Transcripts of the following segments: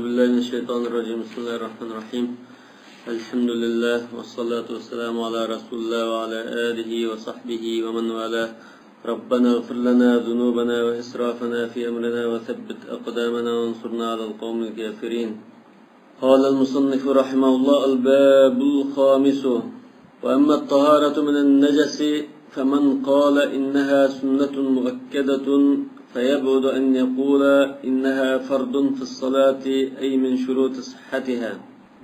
billahi mineşşeytanirracim. Bismillahirrahmanirrahim. Elhamdülillah ve salatu vesselamu ala Resulullah ve ala alihi ve sahbihi ve men vela. Rabbena gfir lana zunubana ve israfana fi emrina ve thabbit aqdamana ve ansurna alel kavmil kafirin. Qala al-musannifu rahimahullah al-babul khamisu. Ve emma at-taharatu minen necesi femen qala innaha sunnetun muakkadetun فيبعد أن يقول إنها فرض في الصلاة أي من شروط صحتها.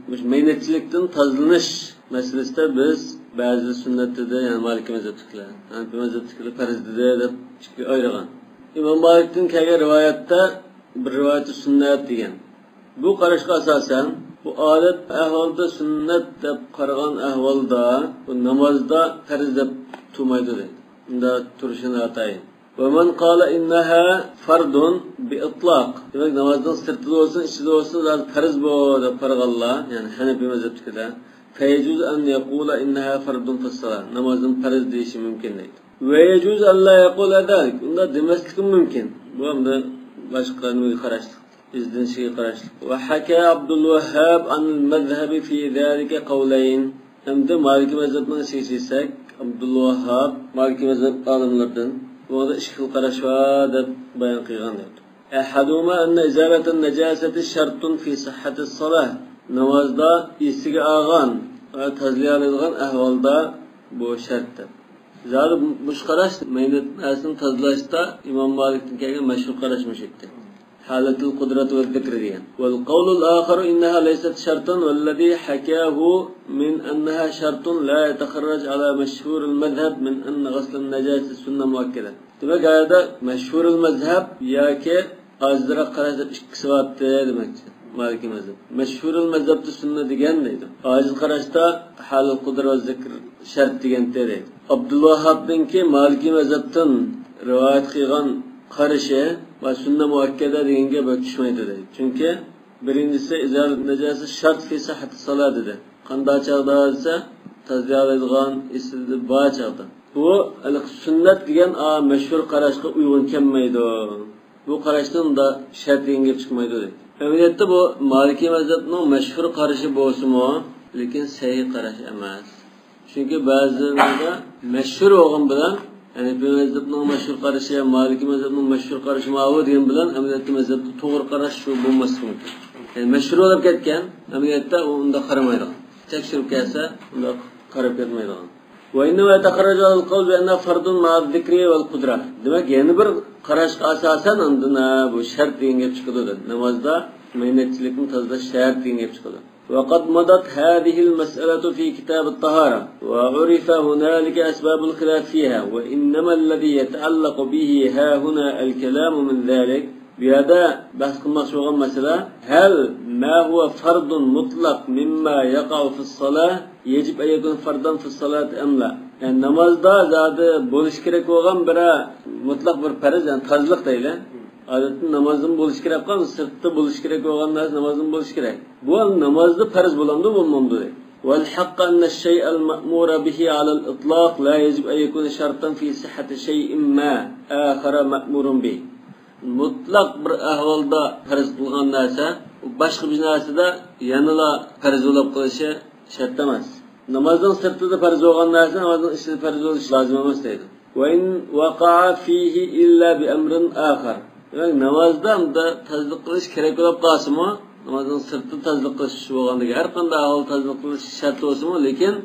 Muş meynetçilikten tazlanış meselesinde biz bazı sünnette de yani Maliki mezheptekiler, Hanefi mezheptekiler farzda de çıkıyor ayırgan. İmam Malik'ten kelgen rivayette bir rivayeti sünnet degan. Bu qarashga asosan bu odat ahvolda sunnat deb qaragan ahvolda bu namozda farz deb turmaydi deydi. Unda turishini atayın. وَمَنْ قَالَ اِنَّهَا فَرْدٌ بِاِطْلَاقٍ. Demek namazdan sırtıda olsun, içinde olsun, zaten farz bu da pargallah. Yani Hanefi mezheptekiler. فَيَجُوزُ أَنْ يَقُولَ اِنَّهَا فَرْدٌ فِي الصَّلَاةِ. Namazın farz deyişi mümkün değil. وَيَجُوزُ أَلَّا يَقُولَ ذَلِكَ. Bunda demeslik mümkün. Bu da başka bir karıştık. İzden şeyi karıştık. وَحَكَى عَبْدُ الْوَهَّابِ عَنِ الْمَذْهَبِ فِي ذَلِكَ قَوْلَيْنِ. Hem de Maliki mezhebinden seçiysek, Abdülvahhab, Maliki mezhep alimlerden bu da işkil qarash var deb bayon qilgan edi. Ahaduma anna izalatan najasati shartun fi sihhati as-salah. Namozda isiga olgan va tozlaydigan ahvolda bu shartdir. Zali bu qarash maynatni tozlashda Imom Malikning kelgan mashhur qarash mushakdir. Halatul qudrat va zikr degan. Wal qawlul akhar innaha laysat shartan walladhi hakahu min annaha shartun la yatakharraj ala mashhur al-madhhab min anna ghusl an-najasati sunnah muakkada. Demek ayda mashhur al-madhhab yoki azra qarashda ikkisi vatdi demakchi. Maliki mazhab. Mashhur al-madhhabda sunnah degan deydi. Aziz qarashda halul qudrat va zikr shart degan deydi. Abdulvahhabninki Maliki mazhabdan rivoyat qilgan qarashi ve sünnet muakkada deganga böküşmeydi dedi. Çünkü birincisi izal necası şart fi sihhati salat dedi. Qanda çağda ise tazyalaydigan isildi ba çağda. Bu sünnet degan meşhur qarashga uygun kelmaydi. Bu qarashdan da şart deganga chiqmaydi dedi. Emniyette bu Maliki mazhabining meşhur qarashi bo'lsa-mu, lekin sahih qarash emas. Çünkü bazılarında meşhur olgan bilan Hanefi mezhebinin meşhur qarashi, Maliki mezhebinin meşhur qarashi ma'vu degan bilan amaliyotda mezhebda to'g'ri qarash shu bo'lmasi mumkin. Yani meşhur bo'lib ketgan, amaliyotda unda qaramaydi. Tekshirib kelsa, unda qarab ketmaydi. Va inna yataqarraju al-qawl bi anna fardun ma'a zikri wal qudra. Demak, yana bir qarashga asosan undana bu shart deganga chiqadi. Namozda maynatchilikni tozalash shart deganga chiqadi. وقد مضت هذه المسألة في كتاب الطهارة وعرف هنالك أسباب الخلاف فيها وإنما الذي يتعلق به ها هنا الكلام من ذلك بهذا بحث مشروع مسألة هل ما هو فرض مطلق مما يقع في الصلاة يجب أن يكون فرضا في الصلاة أم لا يعني namazda zaten buluş gerek olan bir mutlak bir farz yani tazlık değil. Adetinde namazın buluş gerek olan, sırtta buluş gerek olanlar namazın buluş gerek. Bu namazda farz bulandı bulmamdı. وَالْحَقَّ أَنَّ الشَّيْءَ الْمَأْمُورَ بِهِ عَلَى الْإِطْلَاقِ لَا يَجِبْ أَنْ يَكُونَ شَرْطًا فِي صِحَّةِ شَيْءٍ مَا آخَرَ مَأْمُورٌ بِهِ. Mutlak bir ahvalda farz kılgan narsa, başka bir narsada yanıla farz olup kılışı şart emas. Namazdan sırtta da farz olan narsa, namazdan içinde farz oluş lazım emas deydi. وَاِنْ وَقَعَ فِيهِ إِلَّا بِأَمْرٍ آخَرٍ. Yani namazda da tazlık kılış gerek olup kalsın mı? Namazdan sırtı tazlık kılış olgandaki her kanda ahval tazlık kılış şart olsun mu? Lekin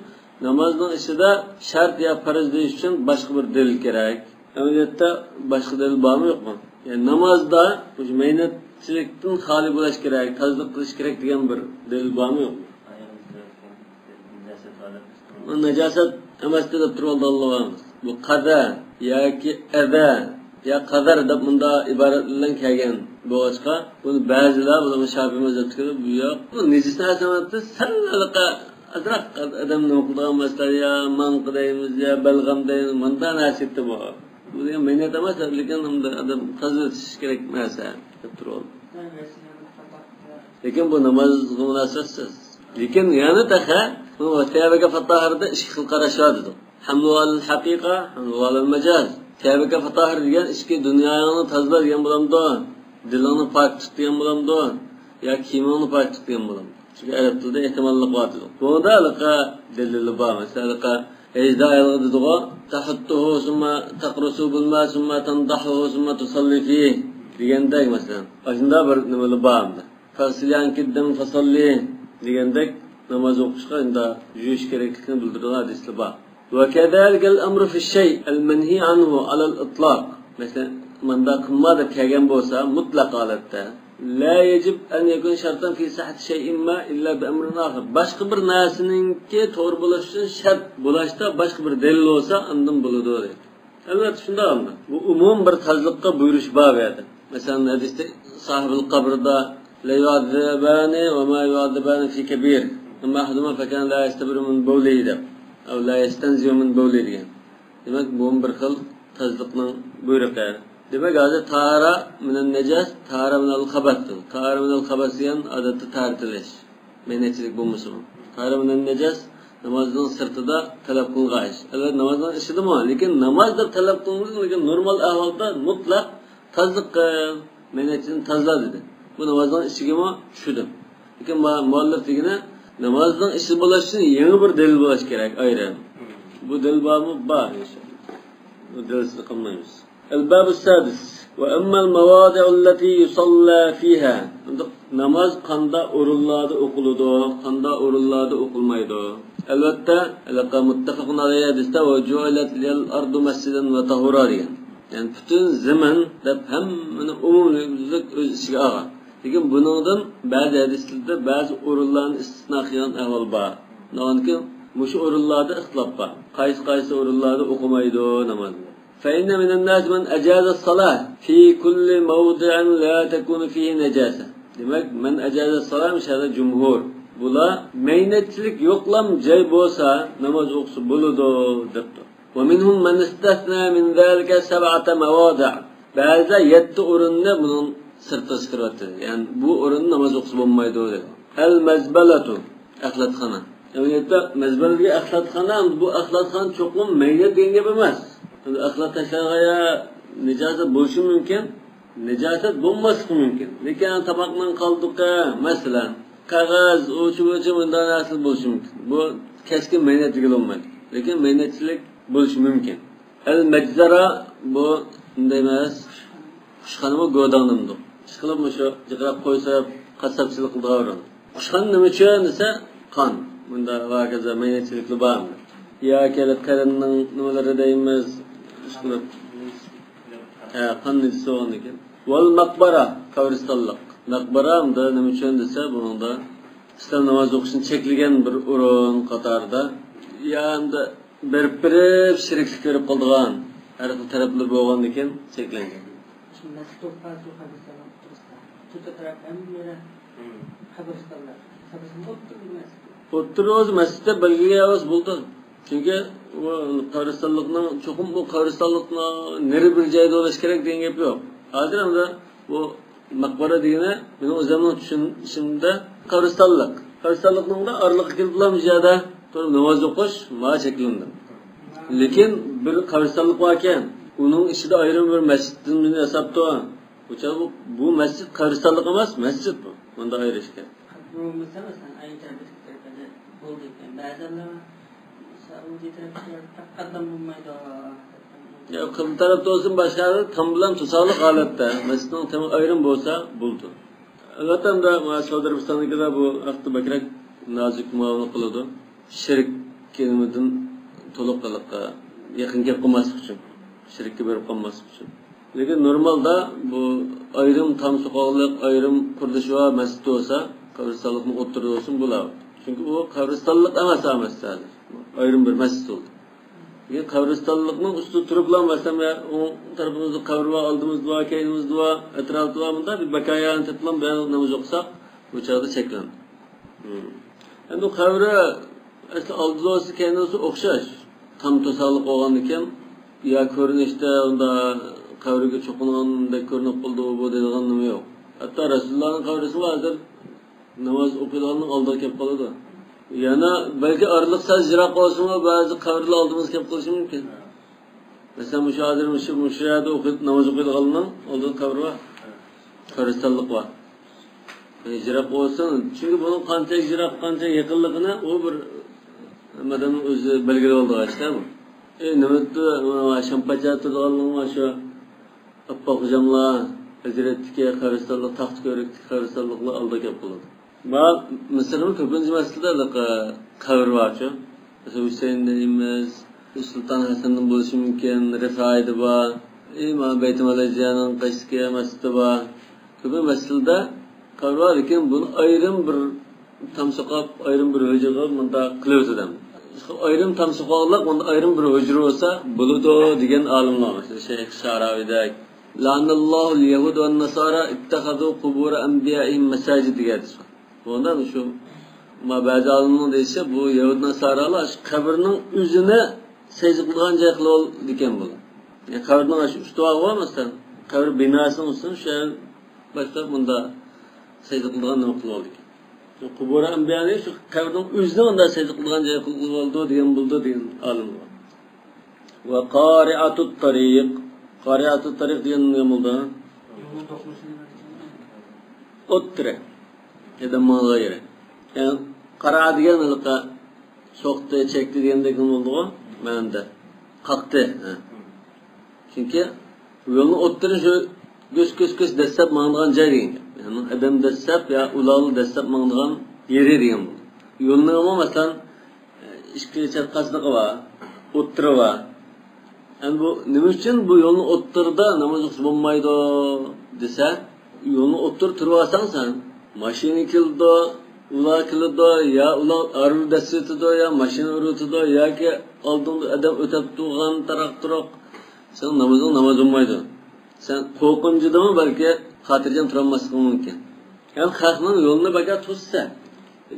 namazdan içinde şart ya farz deyiş için başka bir delil gerek. Ameliyette başka delil var mı yok mu? Yani namazda meynetçilikten hali bulaş gerek, tazlık kılış gerek diyen bir delil var mı yok mu? Necaset emeste de turvalda Allah'ımız. Bu kada ya ki eda ya kadar da bunda ibaretlerden kelgen boğaçka bunu bazılar bunu şafimiz etkili bu yok. Bu necisine hasenatta sannalıqa adrak adamın okuduğu mesela ya manqidayımız ya belgamdayımız manda nasitti bu. Bu diye menet emas lekin adam tazletiş gerekmez turol. Lekin bu namaz münasebsiz. Lekin yani taha bu tabiga fatahirda ishqil qarashadi. Hamlu al-haqiqa, hamlu al-majaz. Tabiga fatahir degan ishki dunyoni tozlar degan bo'lamdi. Dilini pok tut degan bo'lamdi. ya kiyimini paylaştık diyen bulam. Çünkü Arap dilde ihtimallik var dedik. Bunu da alaka delili var. Mesela alaka ecda aylığı dedik o. Tahuttuhu summa taqrusu bulma summa tandahuhu summa tusalli fih. Degandek mesela. Aşında bir nimeli bağımda. Fasilyan kiddem fasalli. Degandek namaz okuşka inda yüyüş gereklikini bildirdiği hadisli bağ. وكذلك الأمر في الشيء المنهي عنه على الإطلاق. Mesela manda kımma da kelgen bolsa mutlak halatda la yecib an yakun şartan fi sihhat şey'in ma illa bi emrin ahir. Başka bir narsaninki to'g'ri bo'lishi uchun shart bo'lishda başka bir delil olsa andan bo'ladi deydi. Albatta shunda hamda. Bu umum bir tazliqqa buyurish bor edi. Mesela hadisda sahibul qabrda la yu'adzabani va ma yu'adzabani fi kabir. Amma ahduma fakan la yastabiru min bawlihi deb. Aw la yastanziyu min bawlihi degan. Demak bu bir xil tazliqning buyruqlari. Demek hozir tahara minan najas, tahara minal khabatdir. Tahara minal khabas degan odatda tartilish. Menechilik bo'lmasa bu. Tahara minan najas namozning sirtida talab qilgan ish. Albatta namozning ishidimi, lekin namozda talab qilingan, lekin normal ahvolda mutlaq tazliq menechini tazla dedi. Bu namozning ishigimi tushdi. Lekin muallif degani namozning ishi bo'lish uchun yangi bir dalil bo'lish kerak, ayran. Bu dalil bormi? Bor inshaalloh. Bu dalilsiz qilmaymiz. الباب السادس وأما المواضع التي يصلى فيها namaz qanda o'rinlarda o'qiladi, qanda o'rinlarda o'qilmaydi. Albatta, alaqa muttafaqun alayhi hadisda va ju'ilat lil ardu masjidan va tahura degan. Yani bütün zaman deb hammani umumiylik o'z ichiga olgan. Lekin buningdan ba'zi hadislarda ba'zi o'rinlarni istisno qilgan ahvol bor. Nonki mushu o'rinlarda ixtilof bor. Qaysi o'rinlarda o'qimaydi namozni. فإن من الناس من أجاز الصلاة في كل موضع لا تكون فيه نجاسة. Demek men أجاز الصلاة مش هذا جمهور. Bula meynetçilik yoklam cay bolsa namaz okusu buludu depti. ومنهم من استثنى من ذلك 7 مواضع. Bazı 7 orunda bunun sırtı çıkarttı. Yani bu orunda namaz okusu bulmaydı dedi. El mezbeletu ahlathana. Yani mezbelege ahlathana bu ahlathana çoklum meynet denge bilmez. Aklat taşlaraya necaset buluşu mümkün, necaset bulması mümkün. Lekin tabaktan kaldık mesela kağız, uçu bundan nasıl buluşu mümkün. Bu keskin meynetçilik olmaydı. Lekin meynetçilik buluşu mümkün. El meczara bu demez, kuşkanımı godanımdı. Çıkılıp mı şu cıkrak koysa kasapçılık kıldığı kuşkanın nemi çöğün ise kan. Bunda vakaza meynetçilikli var mı? Ya kelet karının numaları değmez. Qanisi olan ekan. Wal maqbara qabristonlik. Maqbara da nima uchun desa, bunda islom namoz o'qishni chekilgan bir o'rin qatorida, ya'ni berib shirklik ko'rib qoldigan har xil taraflar bo'lgan ekan, cheklangan. O'ttiroz masjidda bilgiga ovoz bo'ldi. Çünkü bu qabristonlikning cho'qim bu qabristonlikni neri bir joyda bo'lish kerak degan gap yo'q. Hozir ham bu maqbara degani meni o'zimning tushunishimda qabristonlikning da orliqqa kelgan joyda turib namoz o'qish ma cheklandi. Lekin bir qabristonlik bor ekan, uning ichida ayrim bir masjidni yasabdi. Bu masjid qabristonlik emas, masjid bu. Bunda ayirish kerak. Bu masalan ayta bo'ldi ekan. Ba'zanlar ya kıl tarafta olsun başarı tam bilen tutarlık halatta mescidin tam ayrım bolsa buldu. Zaten da Suudi Arabistan'da bu aklı bakırak nazik muavini kılıdı. Şirk kelimeden toluk kalıkka yakın gap kılması için. Şirkki verip kalması için. Lekin normalda bu ayrım tam sokaklık, ayrım kurduşuğa mescid olsa kabristonlikni o'ttirdi olsun bular. Çünkü bu kabristonlik emas mesciddir. Ayrım bir mescid oldu. Yani kabristonlikning usti turiblar mesela o tarafımızda kabr var, aldığımız dua, keynimiz dua, etraf duamında bir bakayan teplan ben namaz okusak bu çağda çeklendi. Yani o kabri asli aldığı keynisi okşaş. Tam tosalık olan iken ya görünüşte onda kabriga çokunanda görünüp buldu bu dediğin nimi yok. Hatta Resulullah'ın kabrisi vardır. Namaz okuyanın aldığı kep kalıdı. Yani belki aralık saz jirak olsun ama bazı kavrili aldığımız kep kılışı mümkün. Mesela müşahede okuyup namaz okuyup alınan olduğu kavri var. Kabristonlik var. Jiroq olsun. Çünkü bunun qancha jiroq, qancha yaqinligini o bir nimadan o'zi belgili oldi işte bu. Nimadir, shampacha turganligim shu appa hujamlar Hazretki Karistallık, taxt körüktü Karistallıkla aldı kep bulundu. Bak, Mısır'ın köpüncü meselede kavir var şu. Mesela Hüseyin deyimiz, Sultan Hasan'ın buluşu mümkün, Rifai'de var, İmam Beytim Aleyciyan'ın Kaşkiye meselede var. Köpün meselede kavir var iken bunu ayrım bir tam sokak, ayrım bir hücre bunda kılıyoruz adam. Ayrım tam sokaklar, bunda ayrım bir hücre olsa buludu diyen alimler var. Şeyh Şaravi'de La'nallahul Yahud ve Nasara ittehadu kubur enbiya'ihim mesacid diye hadis var. Ondan şu bazı alimler deyse bu Yahud Nasaralar kabrinin üzerine secde kılgan cayıklı ol diken bu. Yani kabrinin şu üstü var mı sen? Kabr binasının üstüne şu başta bunda secde kılgan noktalı ol diken. Şu kubur enbiya'nın şu kabrinin üzerine onda secde kılgan cayıklı oldu diyen buldu diyen alim var. Ve qari'atut tariq Qariyatı tarih diyen ne oldu? Ottre. Ya da mağayre. Yani qara diyen ilka soqti, çekti diyende ne oldu o? Mende. Qalqti. Çünkü yolun ottre şu göz dessap mağınıgan jay degan. Yani adam dessap ya ulalı dessap mağınıgan yeri degan. Yolun ama masalan ikki çatqaslığı var, ottre var. Yani bu nima uchun bu yo'lni o'ttirda namoz o'qish bo'lmaydi desa, yo'lni o'ttir turib olsang sen, mashina keldi, ular keldi, ya ular arv dasitida ya mashina urutida yoki oldinda odam o'tib turgan taraq-turoq sen namoz bo'lmaydi. Sen qo'rqinchidami balki xotirjam tura olmasliging mumkin. Yani xalqning yo'lni baga to'ssa,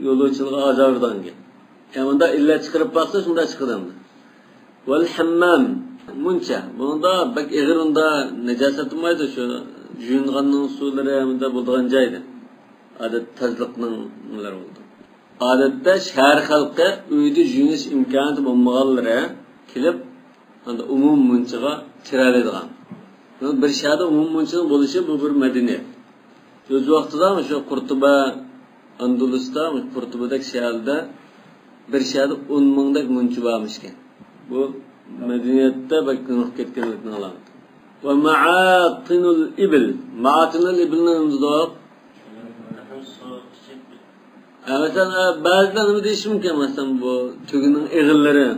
yo'lovchilarga azordan gel. Yani bunda illat chiqarib baqsa shunda chiqadimi? Val hammam muncha. Bunda bak eg'ir unda najosat bo'lmaydi shu juyinganning suvlari hamda bo'lgan joyda. Odat tazliqning nimalar bo'ldi. Odatda shahar xalqi uyda juyinish imkoni bo'lmaganlari kelib anda umum munchaga kiralaydigan. Bir shaharda umum munchaning bo'lishi bu bir madaniyat. O'z vaqtida shu Qurtuba Andalusda, Qurtubadagi shaharda bir shaharda 10 mingdak muncha bormishkan. Bu medeniyette bakınıp ketkenlikten alamet. Ve ma'atinul ibil. Ma'atinul ibil'nin müzdağıp. Mesela bazıları mı değişim mümkün mesela bu tügünün eğilleri,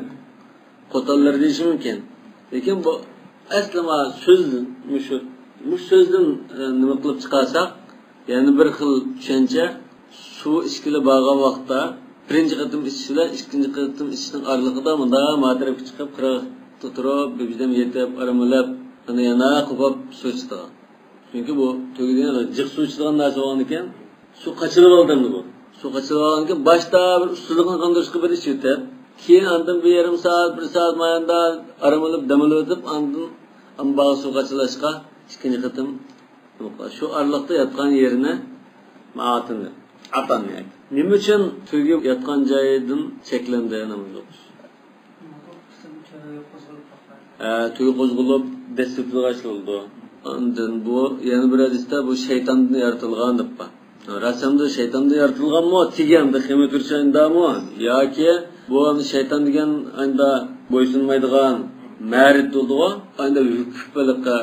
kotalları değişim mümkün. Lakin bu aslında söz, muş sözden nima qilib chiqarsak, yani bir xil tushuncha su ichkili bağlan vaqtda birinci qatim içişler, ikinci qatim içişin aralıqda bunda matarab chiqib qiraq tuturib, bizden yetib, aramalab, ana yana qopab su ichdi. Çünkü bu tug'ilgan jiq su ichadigan narsa bo'lgan ekan, su qachilib oldi bu. Su qachilib olgan ekan, boshda bir ustiligini qondirishga bir ish o'tib, keyin andan bir yarim soat, bir soat mayanda aramalab, damal o'tib, andan ambaq su qachilashga ikinci qatim shu aralıqda yotgan yerine ma'atin atan yani. Nima uchun to'yga yotgan joyidan cheklandi namoz o'qish? To'y qo'zg'alib dastupga ochildi. Ondan bu yana bir hadisda bu shaytondan yaratilgan deb bor. Rasamda shaytondan yaratilganmi, tiganda ximit urshandami yoki bu shayton degan anda bo'ysunmaydigan marid bo'ldi-ku, anda hukmlikqa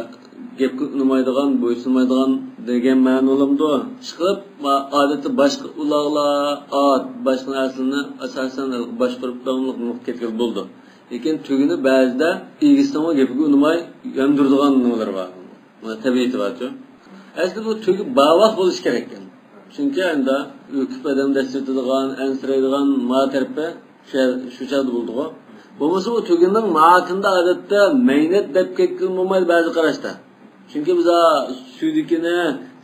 gap qilmaydigan, bo'ysunmaydigan degan ma'no olamdi. Chiqib, odati boshqa uloqlar, boshqa narsalarni asosan boshqarib davomli ketgan bo'ldi. Lekin tugini ba'zida egistonga gapga unmay yondiradigan nimalar bor. Mana tabiati bor-ku. Aslida bu tugi bavaq bo'lish kerak ekan. Chunki anda ko'p odam dasturadigan, ansiraydigan ma tarafga shu chaqda bo'ldi-ku. Bo'lmasa bu tugining ma'atında odatda maynat deb ketgan bo'lmaydi ba'zi qarashda. Çünkü biz südükini,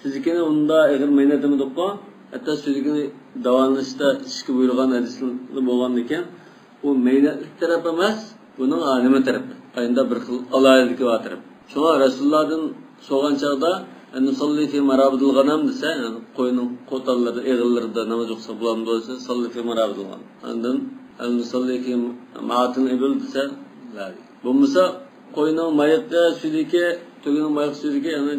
sizikini onda eğer meynetimi dokku, hatta südükini davanışta işki buyurgan hadisli boğan iken, o meynetlik tarafı emas, bunun alemi tarafı. Ayında bir xil alaylıkı var tarafı. Şuna Resulullah'ın soğan çağda, "Nusalli fi marabidil ganam" dese, yani koyunun kotalları, eğilleri de namaz yoksa bulamda olsa, "Salli fi marabidil ganam." Ondan, "Nusalli fi ma'atin ibil" dese, bu musa koyunun mayıkta südüki tug'ini mayq so'ziga yana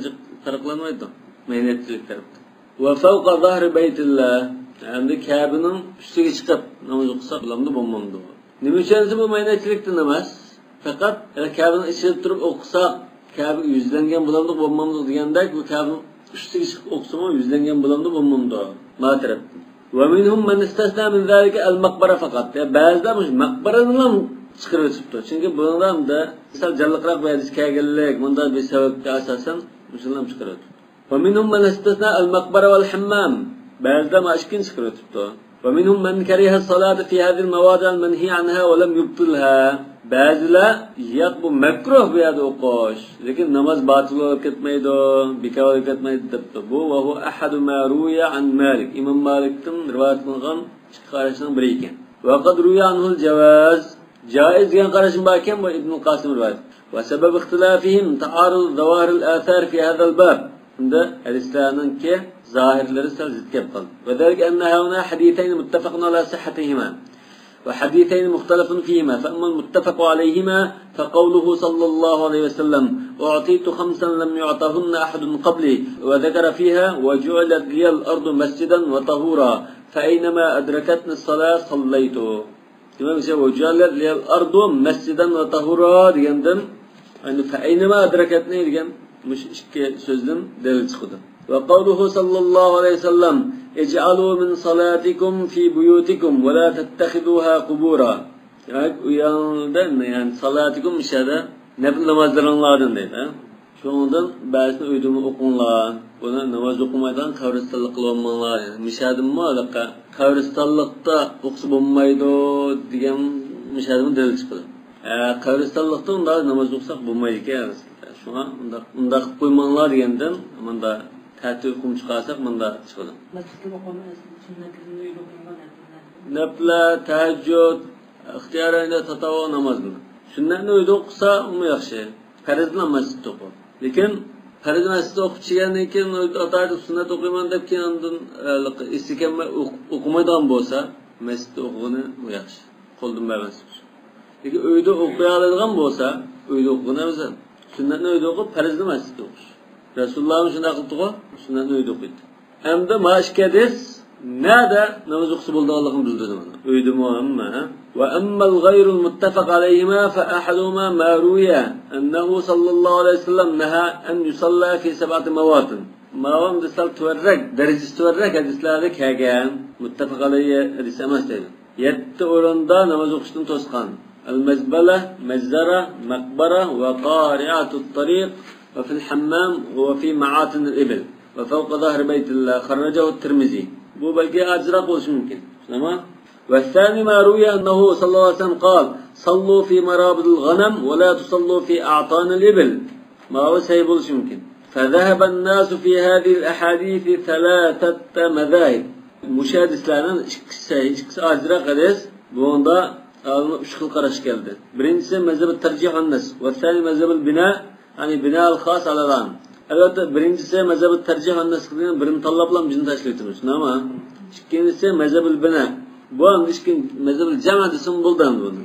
farqlanmaydi. Maynatchilik tarafda. Ve fevqa zahri beytillah. Yani Kabe'nin üstüne çıkıp namaz okusak bulamdı bulmamdı. Nima uchun bu maynachilikdan emas? Faqat Kabe'nin içine durup okusak Kabe yüzlengen bulamdı bulmamdı degandek bu Kabe'nin üstüne çıkıp okusam yüzlengen bulamdı bulmamdı. Materep. Ve minhum men istasna min zalika al-maqbara faqat. Ya bazıda bu maqbaradan çıkarıp çıktı. Çünkü bundan da misal jallıqroq bir hadis kelganlik, bunda bir sebepga asosan musulmon çıkarıp. Ve minhum men istasna al-maqbara wal-hammam. Bazıda maşkin çıkarıp çıktı. Ve minhum men kariha as-salata fi hadhihi al-mawadi' al-manhi anha ve lem yubtilha. Bazılar yak bu mekruh bir yerde okuş. Lekin namaz batıl olup ketmeydi, bekar olup ketmeydi depti. Bu ve hu ahadu ma ruya an Malik. İmam Malik'ten rivayet kılgan karışının biri iken. Ve kad ruya anhul cevaz. Caiz diyen karışın bakken bu İbn-i Qasim rivayet. Ve sebep ihtilafihim ta'arud zavahiril athar fi hadal bab. Bunda hadislerinin ki zahirleri zid yapalım. Ve derik enne havna hadithayni muttefakun ala sihhatihima. وحديثين مختلف فيهما فأما المتفق عليهما فقوله صلى الله عليه وسلم أعطيت 5 لم يعطهن أحد قبلي وذكر فيها وجعلت لي الأرض مسجدا وطهورا فأينما أدركتني الصلاة صليت. Demek ki وجعلت لي الأرض مسجدا وطهورا degenden yani فأينما أدركتني degan iki sözden delil çıktı. وقوله صلى الله عليه وسلم اجعلوا من صلاتكم في بيوتكم ولا تتخذوها قبورا. Yani salatikum işede nafil namazlarınlardan deydi. Şundan bazı uydumu okunlar. Buna namaz okumaydan kavristanlık kılınmalar. Müşahidim mi alaka? Kavristanlıkta okusu bulmaydı diyen müşahidim delil çıkıyor. Kavristanlıkta onda namaz okusak bulmaydı ki. Şuna onda koymanlar diyenden onda tertip hukum çıkarsak bunda çıkalım. Nafile, teheccüd, ihtiyarında tatavvu namaz mı? Sünnetni uyda okusa umu yaxshi. Farzdan masjidda oku. Lekin farz masjidda o'qib chiqqandan keyin ataydi sunnat o'qiyman deb keyin undan istiqomat o'qimaydigan bo'lsa, masjidda o'qigani u yaxshi. Qo'ldan bermas. Lekin uyda o'qiy oladigan bo'lsa, uyda o'qigani afzal. Sunnatni uyda o'qib, farzni masjidda o'qish. Resulullah'ın şuna kıldığı, şundan öyle okuydu. Hem de maaşkediz, nerede namaz okusu buldu Allah'ın bildirdi bana. Öyle muamma. Ve emmel gayrul muttefak aleyhima fe ahaduma ma ruya ennehu sallallahu aleyhi ve sellem neha en yusalla fi seb'ati mevatin. Mavam disal tuverrek, derecesi tuverrek hadislerde kegen, muttefak aleyhi hadis emas dedi. 7 oranda namaz okuşunu toskan. El-mezbele, mezzara, makbara ve qari'atut tariq وفي الحمام وفي معاطن الإبل وفوق ظهر بيت الله خرجه الترمذي. Bu belki أزرق olsun mümkün. Tamam. والثاني ما روي أنه صلى الله عليه وسلم قال صلوا في مرابض الغنم ولا تصلوا في أعطان الإبل. ما هو sahih olsun mümkün. فذهب الناس في هذه الأحاديث 3 مذاهب. Müşahidislerden ikisi أزرق hadis. Bunda 3 xil qarash keldi. Birincisi mezheb-i tercih annas ve thani mezheb-i bina. Yani binal khas aladan. Evet birincisi mezheb-i tercih anlasıklığı birini tallaplam birini taşlaytırmış. Ama ikincisi mezheb-i bina. Bu an işkin mezheb-i cemaatisin buldan bunu.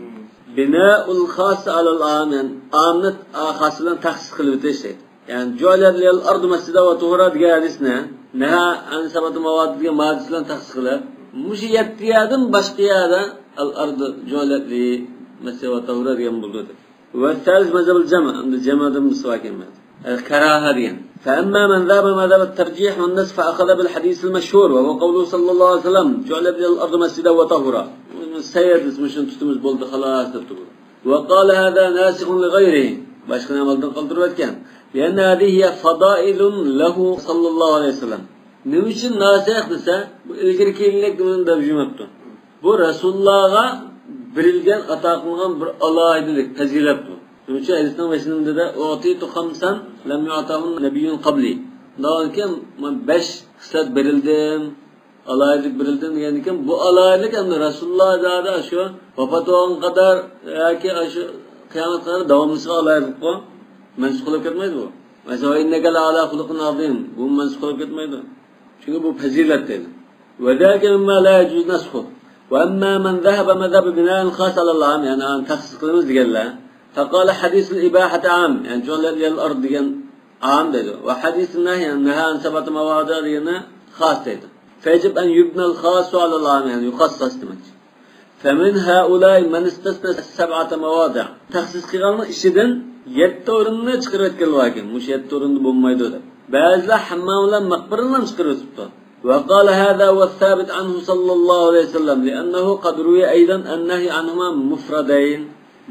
Bina'ul khas alal am yani amnet khasılan taksis kılıp işte. Yani cu'alet lil ardu mescida ve tuhura diye hadis ne? Neha an sabatı mavad diye madisilen taksis kılıp. Muş yettiyadım başka yerde al ardu cu'alet li mescida ve tuhura diye buldu. والثالث مذهب الجمع عند الجمع ده مسواك الكراهة دي. فأما من ذهب مذهب الترجيح والنسخ فأخذ بالحديث المشهور وهو قوله صلى الله عليه وسلم جعل لي الأرض مسجدا وطهورا. السيد اسمه تستمز بولد خلاص تبتقول. وقال هذا ناسخ لغيره. başkana maldan kaldırırken. لأن هذه هي فضائل له صلى الله عليه وسلم. Ne için nasih dese bu ilgili illik bunun da cümleti. Bu Resulullah'a birilgen ataklıgan bir alaydilik, fazilet bu. Çünkü hadisden başında da "Utitu 5 lem yu'tahun nebiyyun qabli." Daha ki 5 hisset birildim, alaydilik birildim degeniken bu alaydilik hem de Resulullah da şu vefat olan kadar ki şu kıyamet kadar devamlısı alaydilik bu. Mensuk olup ketmeydi bu. Mesela inneke la ala hulukun azim. Bu mensuk olup ketmeydi. Çünkü bu fazilet dedi. Ve zâke mimma la yecüz neshu. وأما من ذهب مذهب بناء خاص على العام يعني أن تخصص قلمز دجلا فقال حديث الإباحة عام يعني جعل للأرض دجن عام ده وحديث النهي أنها عن 7 مواضع دجنا Has dedi. Fecib en yubnal hasu alal am yani yuhassas demek. Femin haulay men istasna sab'ata mawadi'. Taxsis qilganning ishidan 7 o'rinni chiqarib etgan lekin mush 7 o'rinda bo'lmaydi deb. Ba'zilar hammom bilan maqbarani ham chiqarib o'tibdi. وقال هذا والثابت عنه صلى الله عليه وسلم لأنه قد روي أيضا النهي عنهما مفردين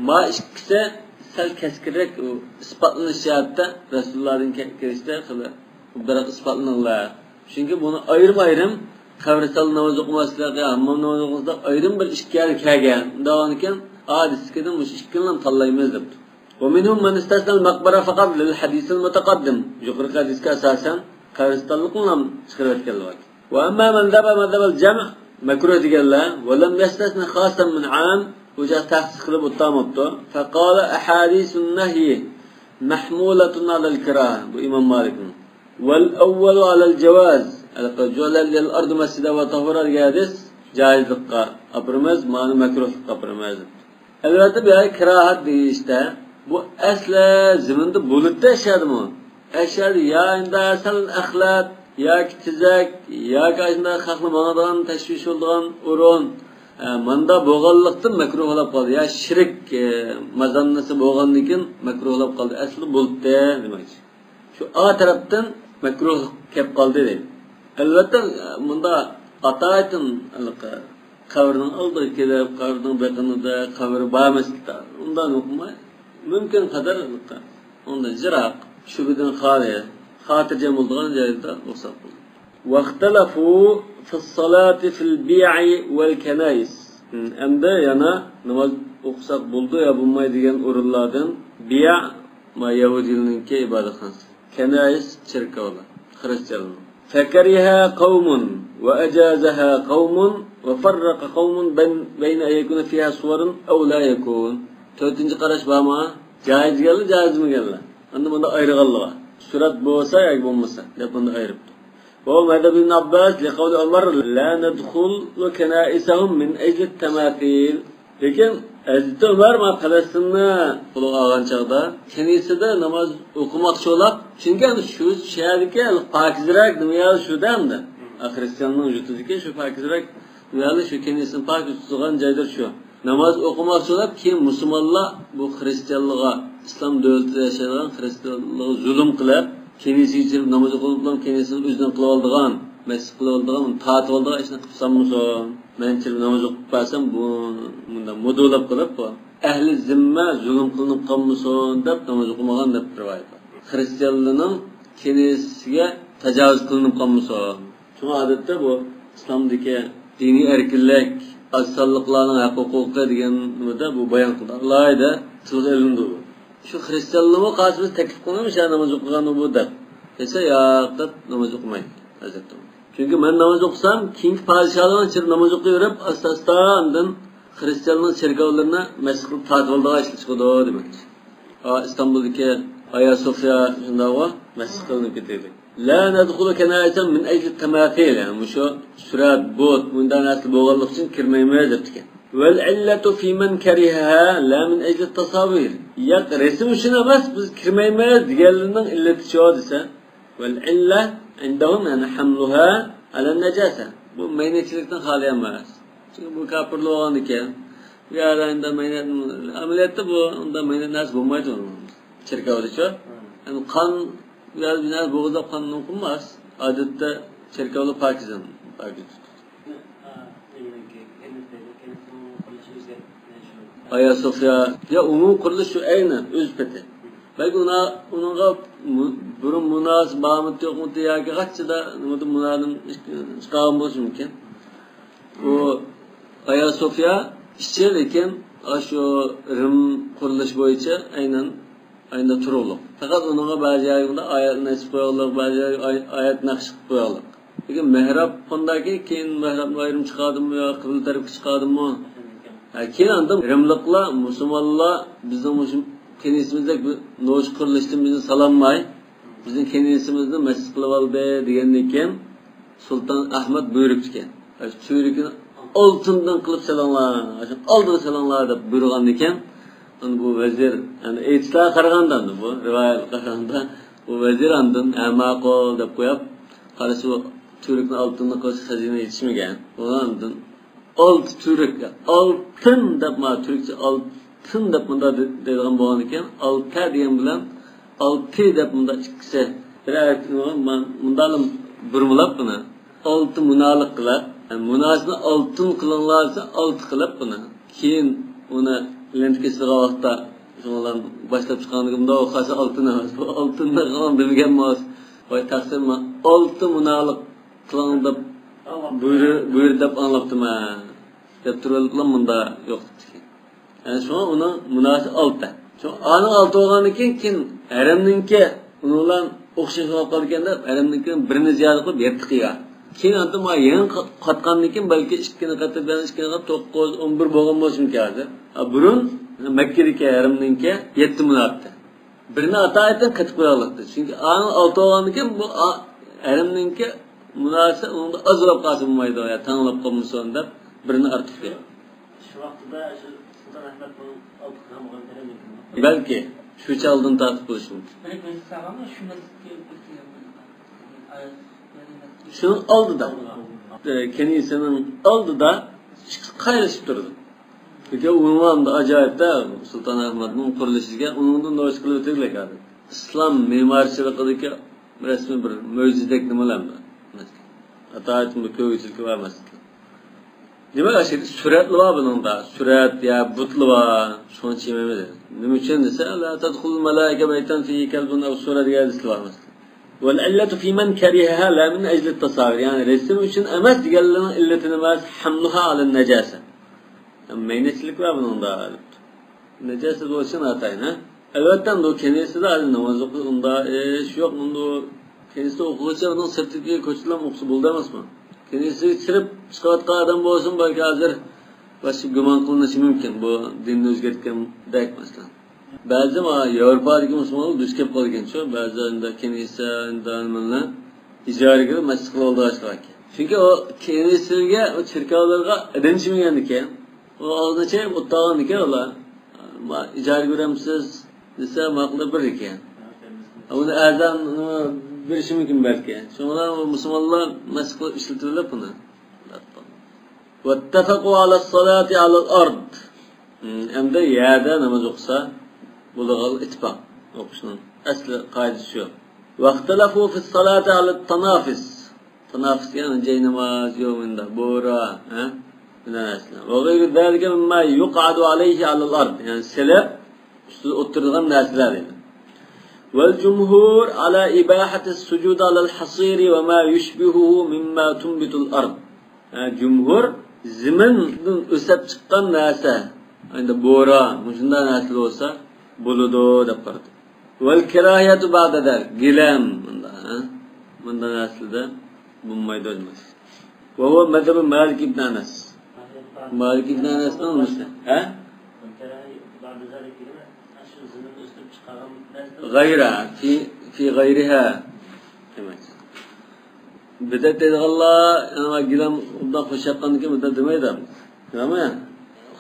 ما إشكسه sal keskinroq isbotlanishyapti rasulullohning kirishda biroq isbotlaninglar chunki buni ayrim qabriston namoz o'qimaslikqa hammom namoz o'qimaslikqa ayrim bir ishga kelgan undan keyin hadisdan mush ikkilan tanlaymiz debdi ومنهم من استثنى المقبره فقط للحديث المتقدم yuqori hadisga asosan qabristonlikni ham chiqarib o'tganlar واما من ذهب الجمع مكروه deganlar ولم يستثنى خاصا من عام وجاء تحقيق قلب الطامبته فقال أحاديث النهي محمولة على الكراهة بإمام مالك والأول على الجواز الرجل للأرض مسجدا وطهورا الجادس جائز لقى أبرمز ما مكروه أبرمز البته بيا كراهة ديشته bu asla ziminde bulutda yaşadım yaşadı ya indi asal axlat ya tizak ya kaçında xalqni manadan tashvish olgan o'rin manda bo'g'anlikdan makruh bo'lib qoldi ya shirk mazannasi bo'lgandan keyin makruh bo'lib qoldi asli bulutda demoqchi shu a tarafdan makruh kelib qoldi deydi albatta bunda ataytin qabrning oldiga kelib qabrning biqinida qabr bormaslikda undan o'qimay mumkin qadar undan jiroq shubidan xoli xotirjam bo'lgan joyda o'xshab qoldi واختلفوا في الصلاة في البيع والكنائس. Anda yana namaz o'qisak bo'ldi ya bo'lmaydigan o'rinlardan biya ma Yahudilarning ibodatxonasi. Kanais cherkovlar, xristianlar. Fakariha qaumun wa ajazaha qaumun wa farraqa qaumun bayna yakuna fiha suwarun aw la yakun. 4-chi qarash bormi? Joiz geldi, joizmi geldi. Anda bunda ayrıganlar. Surat bo'lsa yoki bo'lmasa deb bunda ayiribdi. وهو مذهب ابن عباس لقول عمر لا ندخل كنائسهم من أجل التماثيل. Lekin Hazreti Ömer ma Falastinni quloq olgan chaqda kenisida namoz o'qimoqchi bo'lib, chunki shu shahardagi pokizroq dunyo shudanda. Xristianning vujudidagi shu pokizroq dunyoda shu kenisini pok tutgan joydir shu. Namoz o'qimoqchi bo'lib, keyin musulmonlar bu xristianlikqa islom davlatida yashagan xristianlarga zulm qilib kenisi için namazı kılıplam kenisini özden kılıp aldığan, mescid kılıp aldığan, taat aldığan işini kıpsam mısın? Ben için namazı kılıp baksam bundan modulap kılıp bu. Ehli zimme zulüm kılınıp kalmışsın deyip namazı kılmagan deyip rivayet var. Hristiyanlığının kenisiye tecavüz kılınıp kalmışsın. Çünkü adette bu İslam'daki dini erkillik, azsallıklarının hak hukuku diyen bu bayan kıldı. Allah'a da tılgı elinde bu. Şu Hristiyanlığı karşımız teklif kılmamış ya namaz okuyanı bu da. Dese ya da namaz okumayın. Hazreti. Çünkü ben namaz okusam King padişahlarının içeri namaz okuyup asla andın Hristiyanlığın çerkavlarına meşgul tatildağa işli çıkıyordu demektir. İstanbul'daki Ayasofya şunda var meşgulünü getirdik. La nedhulu kenaisen min ecli temathil yani şu surat, bot, bundan aslı boğallık için kirmeyemeyiz ettik. والعلة في من كرهها لا من أجل التصاوير. يا رسم شنو بس كرميمات ديالنا إلا تشودسه. والعلة عندهم أن حملها على النجاسة. Bu meynetçilikten haliye mağaz. Çünkü bu kapırlı olan iken bir ara anda meynet ameliyatta bu onda meynet nasıl bulmaydı onu. Çerkavda çok. Yani kan biraz biraz boğazda kan okunmaz. Adette çerkavda pakizan. Ayasofya ya umum kuruluşu aynen öz peti. Belki onunla burun münasip bağımlı yok mu diye kaçça da bunların çıkarım olsun mümkün. O Ayasofya işçiyken şu Rim kuruluş boyunca aynen turulu. Fakat onunla bazı yerinde ayet nasip koyarlar, bazı ayet nakş koyarlar. Peki mehrap ondaki keyin mehrapla ayrım çıkardım mı ya kıble tarafı çıkardım mı? Keyin anda Rimliklar, Müslümanlar bizim kenisimizde noş kuruluştan bizni salanmay, bizim kenisimizde mescid kılıp aldı degenden Sultan Ahmet buyruq ekan. Buyruqni altından kılıp salanlar, aldı salanlar deb buyurgan ekan. Bu vezir, yani aytishlar qaragandan bu rivoyat qaraganda bu vezir andın ma'qul deb qo'yib, qarasa Türk'ün altını koysa hazine yetişmegen. Ondan alt Türk, altın depma Türkçe altın depmada dediğim bu an iken altı diyen bilen altı depmada çıksa bir mundalım burmulap buna altı munalık kılar. Yani munasını altın kılınlarsa altı kılıp buna. Keyin ona lentkesi vaqtda şunlardan başlap çıkanlığımda o xasa altın emas. Bu altında qalan demegen emas. Vay taqsirma altı munalık kılındı buyur dep anlaptım ha. Dep turulukla munda yok. Yani şu onun munası altı. Şu anın altı olgandan keyin haramninki unulan o'xshash bo'lib qolganda haramninkidan birini ziyoda qilib yetti qilgan. Keyin antum yangi qatgandan keyin balki 2 qatib bilan 2 qatib 9 11 bo'lgan bo'lsin kerak. Burun Makkedagi haramninki 7 munatdi. Birini atoyatdan qatib qo'yaladi. Chunki anın altı olgandan keyin bu haramninki munasi unda azroq qasim bo'lmaydi ya tanlab qolmasin deb birini ortiq qo'yadi. Shu vaqtida shu Sultan Ahmadning olti qilgan bo'lgan haramniki. Belki şu çaldığın tartib bo'lishi mumkin. Şunun oldida, kenisinin oldida qayrashib turdi. Çünkü unvonda ajoyibda Sultan Ahmadning qurilishiga undan nosh qilib o'tirgan. İslam me'morchiligidagi rasmiy bir mo'jizadek nimalar bor. Atoatimda ko'pchilik var mesela. Demek aşırı süratli var bunun da. Sürat ya butlu var. Son çiğmemede. Ne için dese la tadkhul malaike beytan fihi kalbun ev surat geldi var mesela. Vel illatu fi men karihaha la min ecli tasavir. Yani resim için emas diğerlerinin illetini var hamluha ala necase. Yani meynetçilik var bunun da. Necase de olsun hatayın ha. Elbette de o kendisi de halinde namaz okuduğunda şu yok bunda kendisi okuyacak onun sertifiki koçulan okusu buldamaz mı? Kendisi çırıp çıkarttığı adam olsun belki hazır başka güman kılınışı mümkün bu dinini özgertken dek mesela. Bazı ama Avrupa'daki Müslümanlar düz kep kalırken çoğu bazılarında kendisi anlamında icari gibi meslekli olduğu açıklar ki. Çünkü o kendisiyle o çirkavlarga edenişimi geldi ki o ağzına çeyip ottağın ki Allah icari göremsiz dese maklı bir ki. Ama erden bir şey mümkün belki. Sonra Müslümanlar meslekli işletirler bunu. وَاتَّفَقُوا عَلَى الصَّلَاةِ عَلَى الْأَرْضِ hem de yerde namaz okusa bulağal ittifak okuşunun asli kaidesi yok. وَاخْتَلَفُوا فِي الصَّلَاةِ عَلَى التَّنَافِسِ Tanafis yani cey namaz yomunda, bora, وَغَيْرُ ذَلِكَ مِمَّا يُقْعَدُ عَلَيْهِ عَلَى الْأَرْضِ yani selef üstüde oturduğun nesler yani. وَالْجُمْهُورُ عَلَى إِبَاحَةِ السُّجُودِ عَلَى الْحَصِيرِ وَمَا يُشْبِهُهُ مِمَّا تُنْبِتُ الْأَرْضِ Cumhur ziminden ösep çıkan neyse yani bora, şundan nesli olsa buludu yapardı. Vel kerahiyetu ba'de der, gilem bundan nesli de bulmaydı olmaz. Ve o mezhebi Malik ibn Anas. Malik ibn Anas ne olmuş? Gayra, fi gayriha demek. Bidat dedi Allah, ama gilem bundan hoş yapkandı ki bidat demeydi. Ama ya,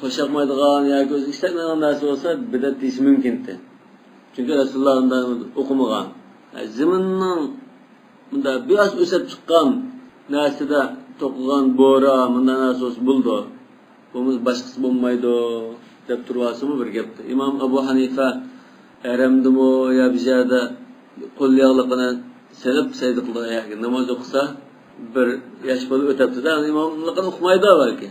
hoş yapmaydıgan ya göz istekmeyen neresi olsa bidat deyisi mümkündü. Çünkü Resulullah'ından okumagan. Ziminin bunda biraz ösep çıkan neresi de tokugan bora, bundan neresi olsa buldu. Bunun başkası bulmaydı. Dep turvası mı bir gepti. İmam Ebu Hanife eremdi mi ya bir yerde kol yağlıkına sebep saydıklı namaz okusa bir yaş boyu ötepti de imamlıkını okumaydı belki.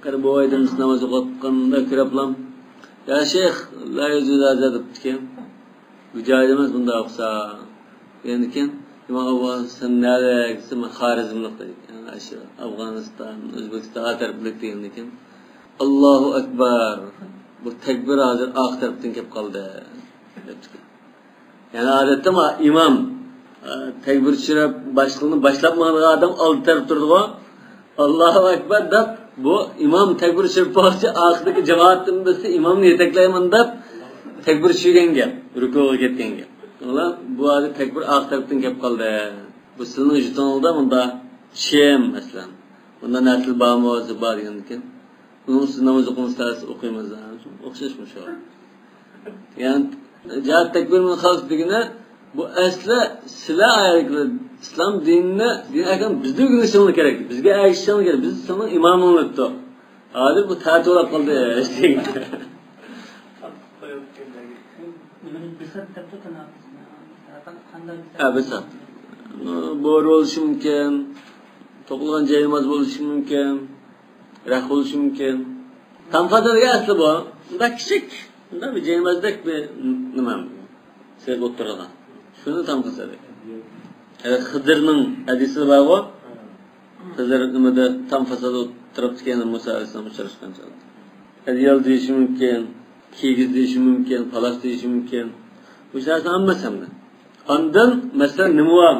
Karı bu aydımız namaz okutkanında kiraplam ya şeyh la yüzü lazı edipti ki mücahidimiz bunda okusa yani ki İmam Ebu sen nereye gitsin Harizmlik dedik yani aşağı Afganistan, Özbekistan atar birlikte yani ki Allahu Ekber bu tekbir hazır ağ taraftan kep kaldı yani adette ama imam tekbir çırıp başlığını başlatmadığı adam altı taraf durdu o Allahu Ekber da bu imam tekbir çırıp bağırsa ağıdaki cemaatin birisi imamını yetekleyemen de tekbir çırgen gel rükuğa gitken gel bu adı tekbir ağ taraftan kep kaldı bu sınır jutan oldu bunda şem mesela bunda nesli bağımızı var yani bunun siz namaz okumasınız okuyamazlar okşaşmış o yani cihat tekbir min halk digine Bu asli sizlar ayaklar islom dinini din akam bizga o'rganishimiz kerak. Bizga aytishimiz kerak. Biz sening imoming o'tdi. Hozir bu tartiblar qildi. Bisat. Bo'ri bo'lishi mumkin, to'qilgan joyimiz bo'lishi mumkin, raq bo'lishi mumkin. Tanfazaga asli bu. Unda kichik, unda bir joyimizdek bir nima? Sel o'tirgan. Shuni tanfazaga. Xizrning hadisi bor. Xizr nimada tanfazada o'tirib ekan Musa alayhisalom uchrashgan chog'da. Adiyal deyishi mumkin, kigiz deyishi mumkin, palas deyishi mumkin. Bu narsa hammasi hamda. Ondan mesela nima var?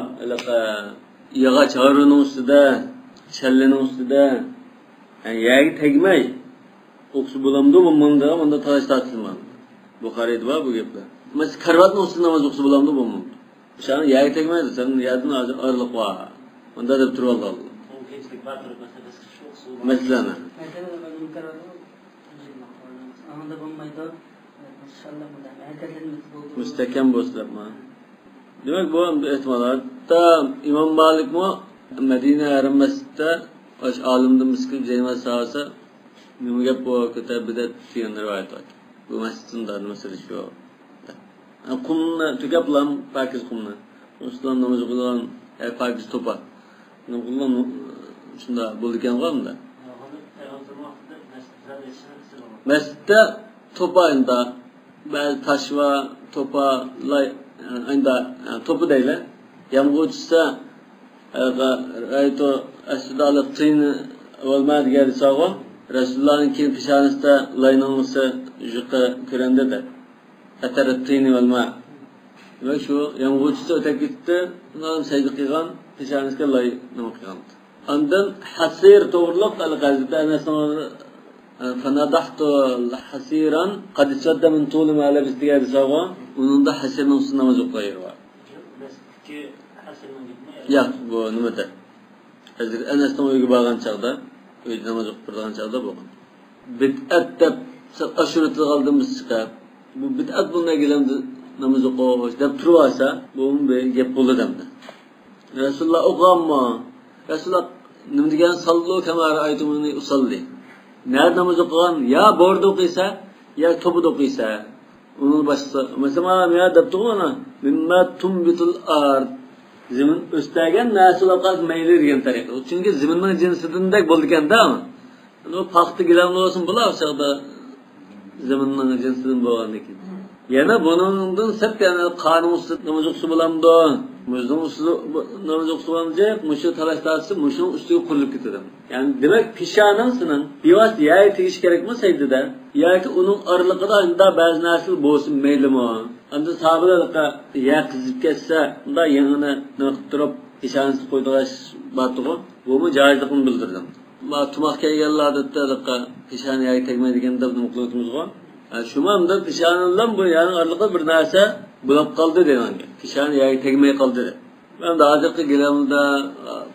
Yağaç ağrının ustida, challining ustida, yani yagi tegmay. O'qsi bo'lamdi, bunda talash ta'tilman. Buxariyda bor bu gaplar. Mesela karvatning ustida namoz o'qsi bo'lamdi, bo'lmaydi. O'shani yagi tegmaydi, sen yadini orliq bor. Unda deb turib oldi. Mesela müstehkem bo'lsa-ma. Demek bu ehtimalar. Ta İmam Malik mu Medine harammasida osh olimda miskil jaymas sahasa nima gap bu kitobda degan rivoyat bor. Bu masjidda masala shu. Qumni tugablam pakiz qumni. Ustolar namoz o'qigan pakiz to'pa. Nima qilgan shunda bo'lgan qomda. Masjidda to'pa inda ba'zi tashva to'pa inda to'pa deyla. Yamg'ochsa rayto asdal tin olmad geldi sağa. Resulullah'ın keyin pişanista laynanması juqa körende de. Atar tin olma. Ve şu yamg'ochsa o'tib ketdi. Undan saydi qilgan pişanista laynanma qilgan. Ondan hasir to'g'riliq al-g'azda anasini فنضحت حسيرا قد اشتد من طول ما لبست يا سوا ونضح حسير من صنع مزق غير يا bu nimada hozir anasini borgan chaqda uyda namoz o'qib turgan chaqda bo'lgan bid'at deb ashurati qaldimiz chiqib bu bid'at bunday kelamdi namoz o'qish deb tursa bu bir gap bo'ladi hamda Rasululloh o'qamma Rasululloh nima degan sallu kama ra'aytumuni usalli nerede namaz okuyan ya bordo okuysa ya topu okuysa onun başta mesela ya daptu ona mimma tumbitul ard zemin östegen nasıl okaz meyli diyen tariqa çünkü zeminin cinsinden boldikan da mı o paxtı gilamlı olsun bula aşağıda zeminin cinsinden bolgan ekan yana bunundan sep yani qanunsuz namaz okusu bulamdı Müzün usulü namaz okusunca muşu talaşlarsa muşun üstüne kurulup gidiyor. Yani demek pişanansının biraz yaya tegiş gerekmeseydi de ya ki onun aralıkta anda bazı nasıl boğsun meyli mi? Anda sahabelerle ya kızıp geçse anda yanına nöktürüp pişanası koyduğaş batığı bu mu caizliğini bildirdim. Ma tumak kelgenlerde de pişan yaya tegmeydiğen de mutluğumuz var. Şu anda pişanından bu yani aralıkta bir narsa bulab qaldı degan. Kishan yagi tegmay qaldı. Men de hozirgi gilamda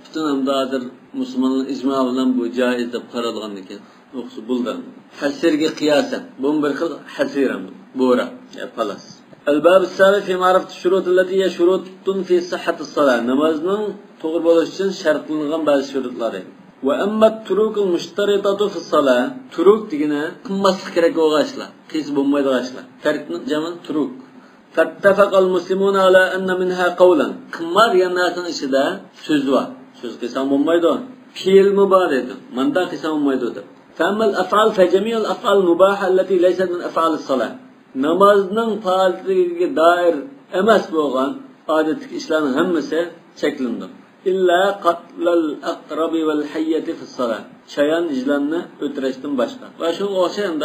butun hamda hozir musulmonlar ijmo bilan bu joiz deb qaralgan ekan. O'qsi buldan. Hasirga qiyosan. Bu bir xil hasiram. Bo'ra, palas. Al-bab as-sabi fi ma'rifati shurut allati hiya shurutun fi sihhati as-salat. Namozning to'g'ri bo'lishi uchun shartlangan ba'zi shurutlar. Wa amma turukul mushtaritatu fi as-salat. Turuk degani qimmatli kerak bo'lganlar. Qiz bo'lmaydiganlar. Tarkni jami turuk. فاتفق المسلمون على أن منها قولا قمار يناتن إشدا سوزوا سوز قسم مميدون فيل مبارد من دا قسم مميدود فأما الأفعال فجميع الأفعال المباحة التي ليست من أفعال الصلاة نمازنن فعالتك دائر أمس بوغان عادتك إسلام همسة شكلندر إلا قتل الأقرب والحية في الصلاة شيئا إجلالنا ötreştin başka başka o şey عند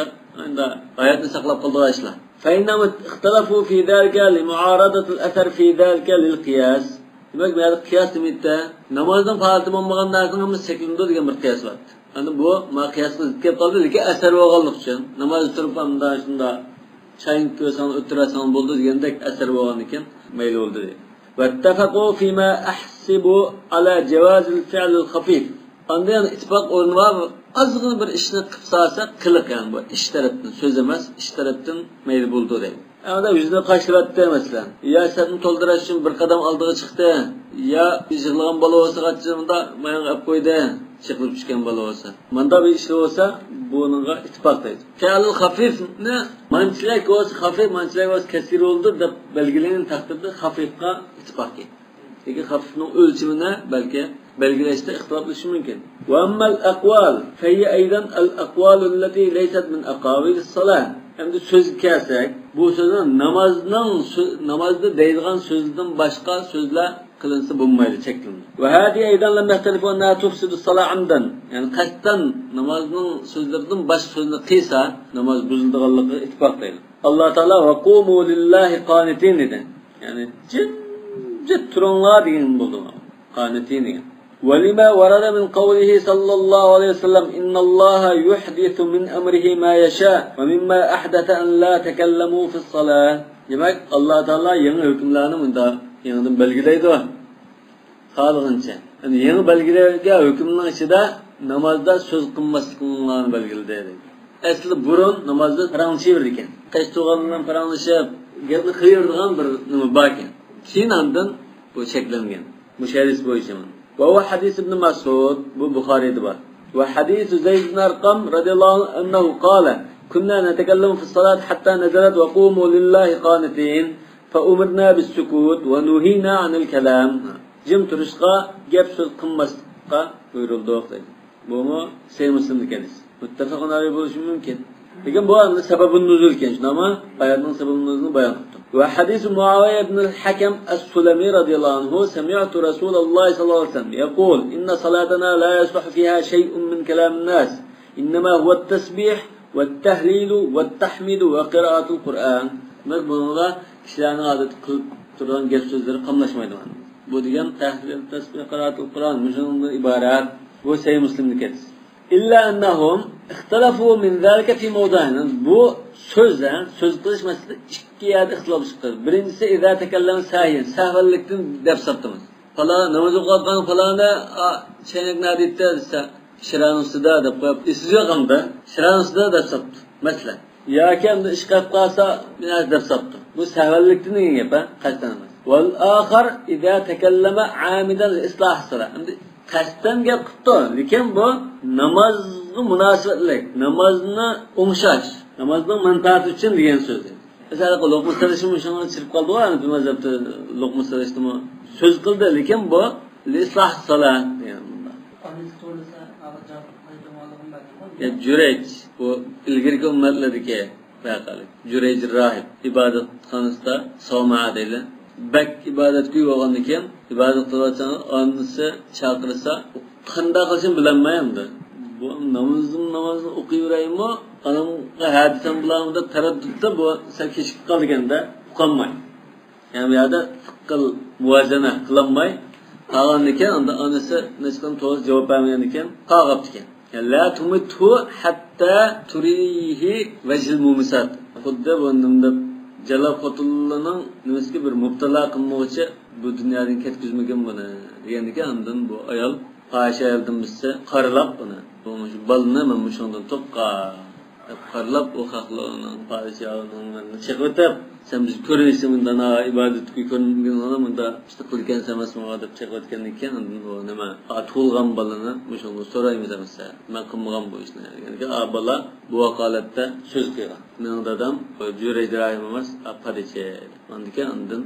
hayatını saklap kaldığı işler فإنهم اختلفوا في ذلك لمعارضة الأثر في ذلك للقياس. Demek ki kıyas demekte namazdan faaliyeti olmayan narsanın ama şeklinde diye bir kıyas var. Yani bu ma kıyasla zikret kaldı ki eser olganlık için namaz tutup anda şunda çayın kösen ötürasan buldu diyende eser olgan iken meyli oldu diye. واتفقوا فيما أحسب على جواز الفعل الخفيف. Anlayan ittifak ornu var mı? Azgın bir işini kıpsarsa kılık yani bu. İş tarafından söz emez, iş tarafından meyil buldu değil. Ama yüzüne kaçırıttı mesela. Ya sen tolduraş için bir kadam aldığı çıktı. Ya yığılan balı olsa kaçırımda mayan ap koydu. Çıkıp çıkan balı olsa. Manda bir işi olsa bununla ittifaktaydı. Fe'alul hafif ne? Mançilek olsa hafif, mançilek olsa kesir oldu da belgelerin takdirde hafifka ittifak et. Peki hafifinin ölçümüne belgileşte ihtilaflışı mümkün. Ve emmel akval feyye eyden el akvalul leti leyset min akavilis salah. Hem de söz kersek, bu sözün namazda deyilgan sözden başka sözler kılınsa bulunmaydı, çekildi. Ve hadi eyden lem yehtelifu enneha tufsidu salah amden. Yani kaçtan namazın sözlerden başka sözler kıysa namaz bozulduğu ittifaklaydı. Allah Teala ve kumu lillahi qanitin dedi. Yani cid turunlar deyin buldu. Qanitin deyin. وَلِمَا وَرَدَ مِنْ قَوْلِهِ صَلَّى اللّٰهُ عَلَيْهِ وسلم إِنَّ اللّٰهَ يُحْدِثُ مِنْ أَمْرِهِ مَا يَشَاءُ وَمِمَّا أَحْدَثَ أَنْ لَا تَكَلَّمُوا فِي الصَّلَاةِ. Demek Allah Teala yeni hükümlerini bunda yeniden belgileydi o. Sağlığınca. Yani yeni belgileyken hükümlerin içinde namazda söz kılmasını belgileydi. Esli burun namazda paranlışı verirken. Kaç tuğanından paranlışı geldi kıyırdıgan bir nımı bakken. Çin andın bu çeklengen. Bu şeris bu işimin. وهو حديث ابن مسعود بخاري دبا وحديث زيد بن أرقم رضي الله عنه أنه قال كنا نتكلم في الصلاة حتى نزلت وقوموا لله قانتين فأمرنا بالسكوت ونهينا عن الكلام جم ترشقا جاب söz kılmasqa buyuruldu. Bu mu Sahih Müslim'de kendisi. Muttefakun aleyhi buluşu mümkün. Lekin bu anında sebebin nuzul kenç ama ayetinin sebebin nuzulunu bayan tuttum. Ve hadis Muaviye ibn al-Hakem es-Sulemi radıyallahu anhu semi'tu Resulullah sallallahu aleyhi ve sellem yekul inna salatana la yasluhu fiha şey'un min kelamin nas innema huve't-tesbih ve't-tehlilu ve't-tahmidu ve qiraatul Kur'an. Demek bununla kişilerin adet kılıp duran gep sözleri kamlaşmaydı. Bu degen tehlil, tesbih, qiraatul Kur'an müşünün ibaret. Bu Sahih Müslim'de kendisi. İlla ennahum ihtilafu min zalika fi mawda'in. Bu söz kılış meselesinde iki yerde ihtilaf çıktı. Birincisi izâ tekellem sahiyen, sahvellikten dep saptımız. Falan namazı kılgan falan da çeyrek nadette dese şiran üstüde dep koyup isiyor kandı. Şiran üstüde dep saptı. Mesela ya kendi iş kayıp kalsa biraz dep saptı. Bu sahvellikten ne yapar? Kaçtan namaz. Vel ahar izâ tekelleme amiden ıslah sıra. Kaçtan gap kıptı. Lekin bu namazga münasebetlik, namazını umşaş, namazning manfaati uchun degan so'z. Mesela luqma salishim shunga chirib qoldi va bu mazhabda luqma salishdimi so'z qildi, lekin bu isloh salat degan. Ya Jurayj bu ilgirki ummatlardagi vaqalik. Jurayj rahib ibodatxonasida soma deydi. Bak ibodat kuy bo'lgandan keyin ibodat qilayotgan onasi chaqirsa qanday qilishini bilmayapti. Bu namozini o'qiyveraymi, anamga hadisam bilan deb taraddudda bu sal kechikib qolganda uqolmay. Yani bu yerda fiqil muvozana qilolmay qolgandan keyin unda onasi nechdan to'g'ri javob bermagan ekan, qolibdi ekan. La tumithu hatta turihi vajil mumisat. Xuddi bunda Jalal Qotullaning nimasiga bir mubtala qilmoqchi bu dunyodan ketkizmagan buni degandan ondan bu ayol Ayşe ayoldan bizse qaralab buni bu balni men shundan to'qqa qaralab u haqlarning padişahının chiqib sen biz ko'raysan bundan ibodat ko'rgan odamda işte qilgan emasmi deb chiqayotgandan keyin bu nima tug'ilgan balani shunga so'raymiz mesela men qilmagan bu ishni yani bola bu vaqolatda so'z qilgan mening dadam Jurayj rahim emas apadiche mandike ondan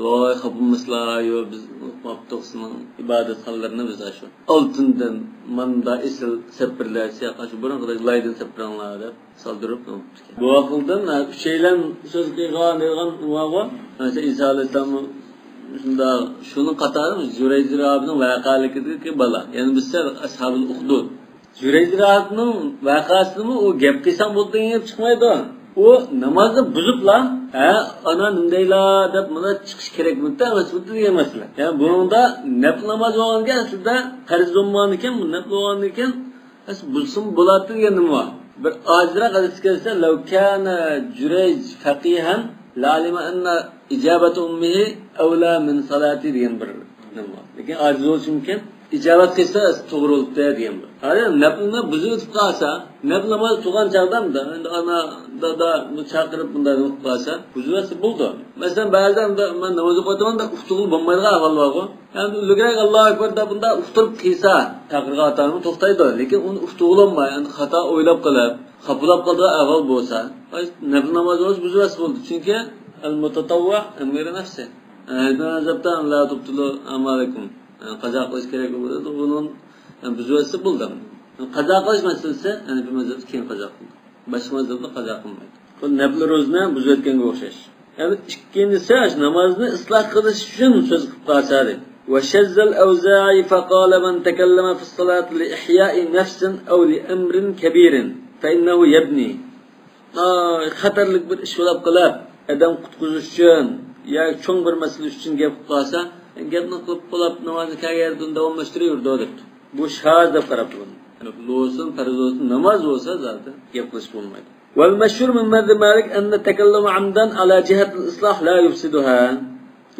Loy xapımızlar yo biz mabtuqsının ibadet hallarını biz aşu. Altından manda isil sepirler siyaqaşı burun kadar laydan sepiranlar deb saldırıp unuttuk. Bu akıldan şeylen söz qilgan vağa mesela İsa Aleyhisselam'ın shunda şunun qatarı Jurayj rahibning vaqaligidagi bala. Yani bizse ashabul uhdud. Jurayj rahibning vaqasini o gap qilsam bo'ldi deb chiqmaydi. O namazı buzub lan, ana nindeyla deb mana chiqish kerakmi? Emas, bu degan masala. Yani bunda nafl namoz bo'lganda aslida qarz bo'lgan ekan, bu nafl bo'lgan ekan, bulsin bo'ladi degan nima? Bir ojizroq hadis kelsa, "Law kana Jurayj faqihan, la'alima anna ijabatu ummihi awla min salati" degan bir nima. Lekin ojiz bo'lishi mumkin. ijobat qilsa to'g'ri bo'libdi degan bu. Hali naflni buzib qolsa, nafl namoz turgan chog'damda endi ana dada bu chaqirib bunday qilib qolsa, buzilsa bo'ldi. Masalan, ba'zan men namoz o'qiyotganda uftuğul bo'lmaydigan ahvol bor. Yani ulug'roq Allohu akbar deb bunda uftirib qilsa, chaqirgan atarni to'xtaydi, lekin uni uftuğul olmay, endi xato o'ylab qilib, xapulab qolgan ahvol bo'lsa, nafl namoz buzilsa bo'ldi. Chunki al-mutatawwi amiri nafsi. Nazabdan la tubtilu amalakum. Qazo qilish kerak bo'ladi. Bunun buzilsa bo'ldi. Qazo qilish masalasi, yani bir mazhabda keyin qazo qiladi. Boshqa mazhabda qazo qilmaydi. Bu nafl ro'zni buzayotganga o'xshash. Yani ikkinchisi namozni isloh qilish uchun so'z qilib qolsa. وشذ الأوزاعي فقال من تكلم في الصلاة لإحياء نفس أو لأمر كبير فإنه يبني. خطرlik bir ish bo'lib qilib, adam qutqizish uchun yoki cho'ng bir masala uchun gap qilsa, gapni qilib qolib namozni qayerdan davomlashtiraverdi debdi. Bu shaz deb qarab turadi. Yani lo'sin, farz olsin, namoz bo'lsa zaten gap qilish bo'lmaydi. Wal mashhur min madhhab Malik anna takallama amdan ala jihat al-islah la yufsiduha.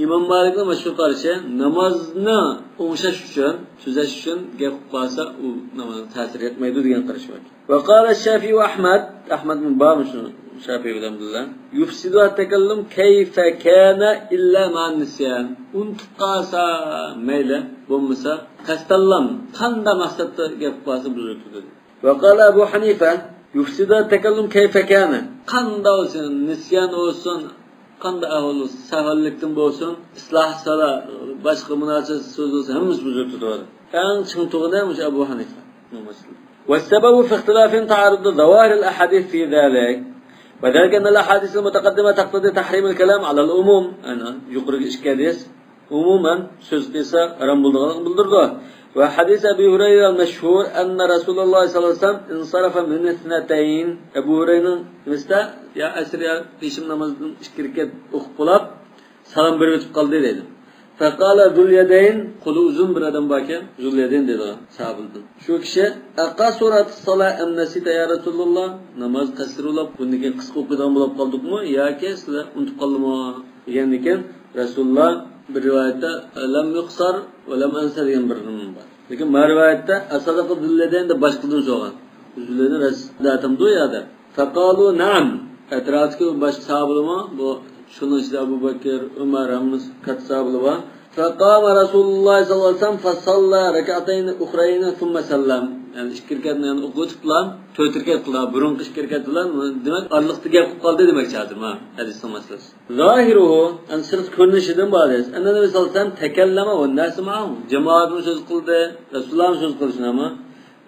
İmam Malik'in mashhur qarashi namozni o'ng'ishash uchun, tuzash uchun gap qilsa, u namozga ta'sir etmaydi degan qarash bor. Va qala Shafi'i va Ahmad bin Bam shuni Shafi'i bilan billah. Yufsidu at-takallum kayfa kana illa ma'an nisyan. Unutib qolsa mayli, bo'lmasa qastallam qanday maqsadda gap qilsa buziladi dedi. Va qala Abu Hanifa yufsidu at-takallum kayfa kana. Qanday olsin, nisyan olsin, qanday ahvol sahallikdan bo'lsin, isloh sala boshqa munosib so'z olsa hammasi buzilib turadi. Eng ching to'g'ri o'sha Abu Hanifa. والسبب في اختلاف تعارض ظواهر الأحاديث في ذلك وذلك أن الأحاديث المتقدمة تقتضي تحريم الكلام على العموم. أنا يقرأ إشكاليس عموما söz qilsa harom bo'lganligini bildirdi. وحديث أبي هريرة المشهور أن رسول الله صلى الله عليه وسلم انصرف من اثنتين. أبو هريرة مثلا يا أسر يا peşim namazdan 2 rekat o'qib qolib salom berib o'tib qoldi dedi. فقال ذو اليدين qo'li uzun bir odam bor ekan, Zul Yadayn dedi sahobadan. Shu kishi aqasurat as-salat am nasita ya Rasululloh, namoz qasrulab bundan keyin qisqa o'qigan bo'lib qoldikmi yoki sizlar unutib qoldimi degan ekan. Rasululloh bir rivoyatda lam yuqsar va lam ansa degan bir nim bor. Lekin bu rivoyatda asadaqa Zul Yadayn deb boshqadan so'rgan. Zul Yadayn rasululloh yo'da. Faqalu na'am. Atrofdagi boshqa sahobalar bu şunun işte Abu Bakr, Ömer, Hamız katsablı var. فقام رسول الله صلى الله عليه وسلم فصلى ركعتين أخرين ثم سلم. Yani 2 rekat yani okutulan 4 rekat kılar, burun 2 rekat kılar. Demek arlıkta gap kaldı demek çadır ha. Hadisin meselesi. Zahiruhu an sırf görünüşünden bahsediyor. Annabi sallallahu aleyhi ve sellem tekelleme ve nâs ma'ahu. Cemaatın söz kıldı, Resulullah'ın söz kılışını ama